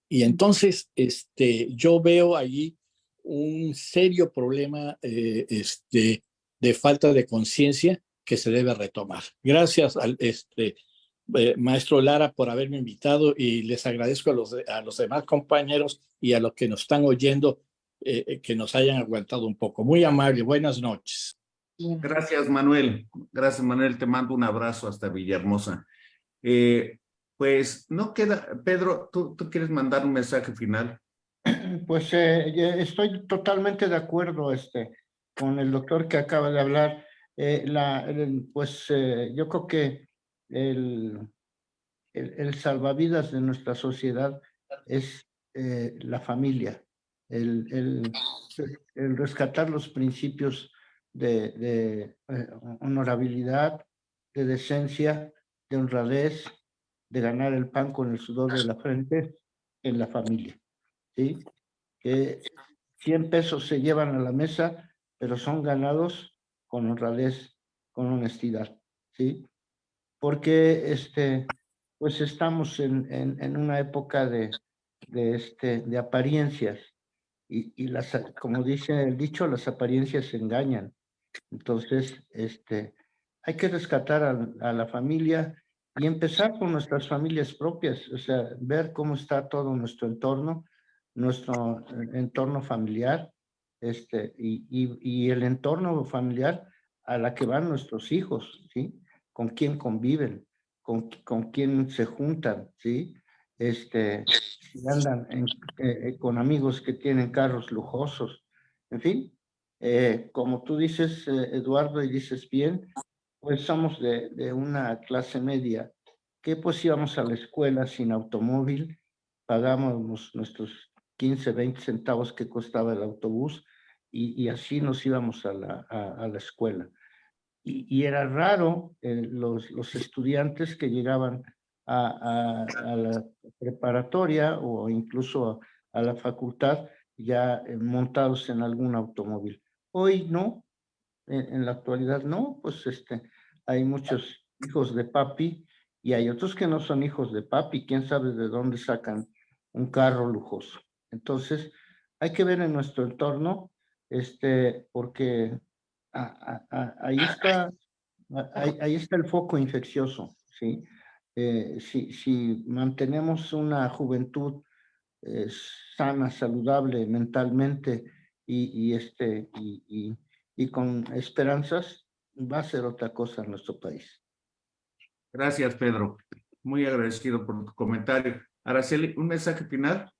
Y entonces yo veo allí un serio problema de falta de conciencia que se debe retomar. Gracias al maestro Lara por haberme invitado y les agradezco a los demás compañeros y a los que nos están oyendo que nos hayan aguantado un poco. Muy amable, buenas noches.
Gracias, Manuel. Gracias, Manuel. Te mando un abrazo hasta Villahermosa. Pues no queda, Pedro, ¿tú quieres mandar un mensaje final?
Pues estoy totalmente de acuerdo con el doctor que acaba de hablar. Yo creo que el salvavidas de nuestra sociedad es la familia, el rescatar los principios de honorabilidad, de decencia, de honradez, de ganar el pan con el sudor de la frente en la familia. ¿Sí? Que 100 pesos se llevan a la mesa, pero son ganados con honradez, con honestidad, ¿sí? Porque pues estamos en una época de apariencias y como dice el dicho, las apariencias engañan. Entonces, hay que rescatar a la familia y empezar con nuestras familias propias, o sea, ver cómo está todo nuestro entorno familiar, y el entorno familiar a la que van nuestros hijos, ¿sí? Con quién conviven, con quién se juntan, ¿sí? Si andan con amigos que tienen carros lujosos, en fin, como tú dices, Eduardo, y dices bien, pues somos de una clase media que pues íbamos a la escuela sin automóvil, pagábamos nuestros 15, 20 centavos que costaba el autobús y así nos íbamos a la escuela. Y era raro los estudiantes que llegaban a la preparatoria o incluso a la facultad ya montados en algún automóvil. Hoy no, en la actualidad no, pues hay muchos hijos de papi y hay otros que no son hijos de papi, quién sabe de dónde sacan un carro lujoso. Entonces, hay que ver en nuestro entorno porque ahí está, ahí está el foco infeccioso, ¿sí? Si mantenemos una juventud sana, saludable mentalmente y con esperanzas, va a ser otra cosa en nuestro país.
Gracias, Pedro. Muy agradecido por tu comentario. Araceli, ¿un mensaje final?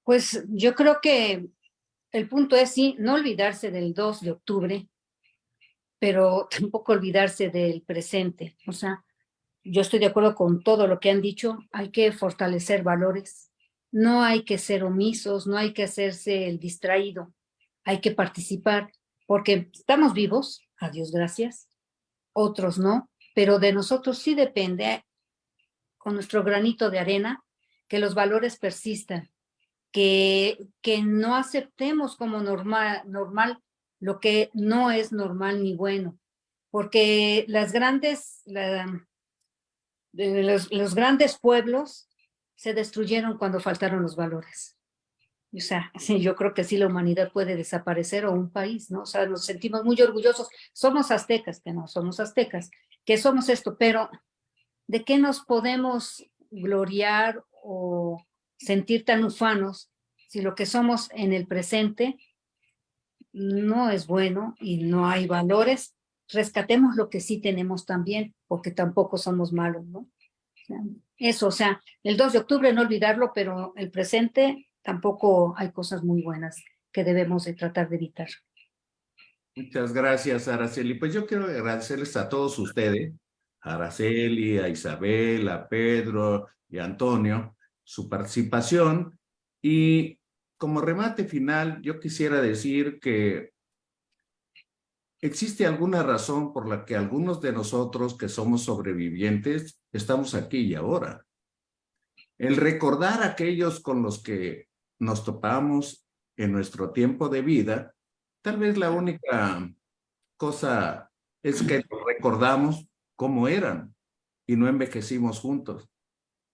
Pues yo creo que el punto es, sí, no olvidarse del 2 de octubre, pero tampoco olvidarse del presente. O sea, yo estoy de acuerdo con todo lo que han dicho. Hay que fortalecer valores. No hay que ser omisos, no hay que hacerse el distraído. Hay que participar, porque estamos vivos, a Dios gracias, otros no, pero de nosotros sí depende, con nuestro granito de arena, que los valores persistan, que no aceptemos como normal lo que no es normal ni bueno, porque los grandes pueblos se destruyeron cuando faltaron los valores. O sea, sí, yo creo que sí la humanidad puede desaparecer o un país, ¿no? O sea, nos sentimos muy orgullosos. Somos aztecas, que no somos aztecas, que somos esto, pero ¿de qué nos podemos gloriar o sentir tan ufanos si lo que somos en el presente no es bueno y no hay valores? Rescatemos lo que sí tenemos también, porque tampoco somos malos, ¿no? Eso, o sea, el 2 de octubre no olvidarlo, pero el presente tampoco hay cosas muy buenas que debemos de tratar de evitar.
Muchas gracias, Araceli. Pues yo quiero agradecerles a todos ustedes, a Araceli, a Isabel, a Pedro y a Antonio, su participación. Y como remate final, yo quisiera decir que existe alguna razón por la que algunos de nosotros que somos sobrevivientes estamos aquí y ahora. El recordar a aquellos con los que nos topamos en nuestro tiempo de vida, tal vez la única cosa es que recordamos cómo eran y no envejecimos juntos,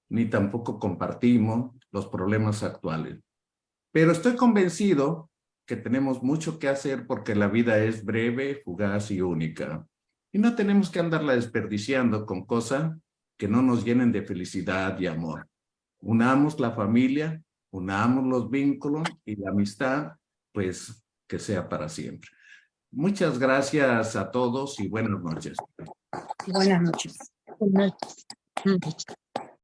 ni tampoco compartimos los problemas actuales. Pero estoy convencido que tenemos mucho que hacer porque la vida es breve, fugaz y única. Y no tenemos que andarla desperdiciando con cosas que no nos llenen de felicidad y amor. Unamos la familia, unamos los vínculos y la amistad, pues que sea para siempre. Muchas gracias a todos y buenas noches.
Buenas noches.
Buenas noches.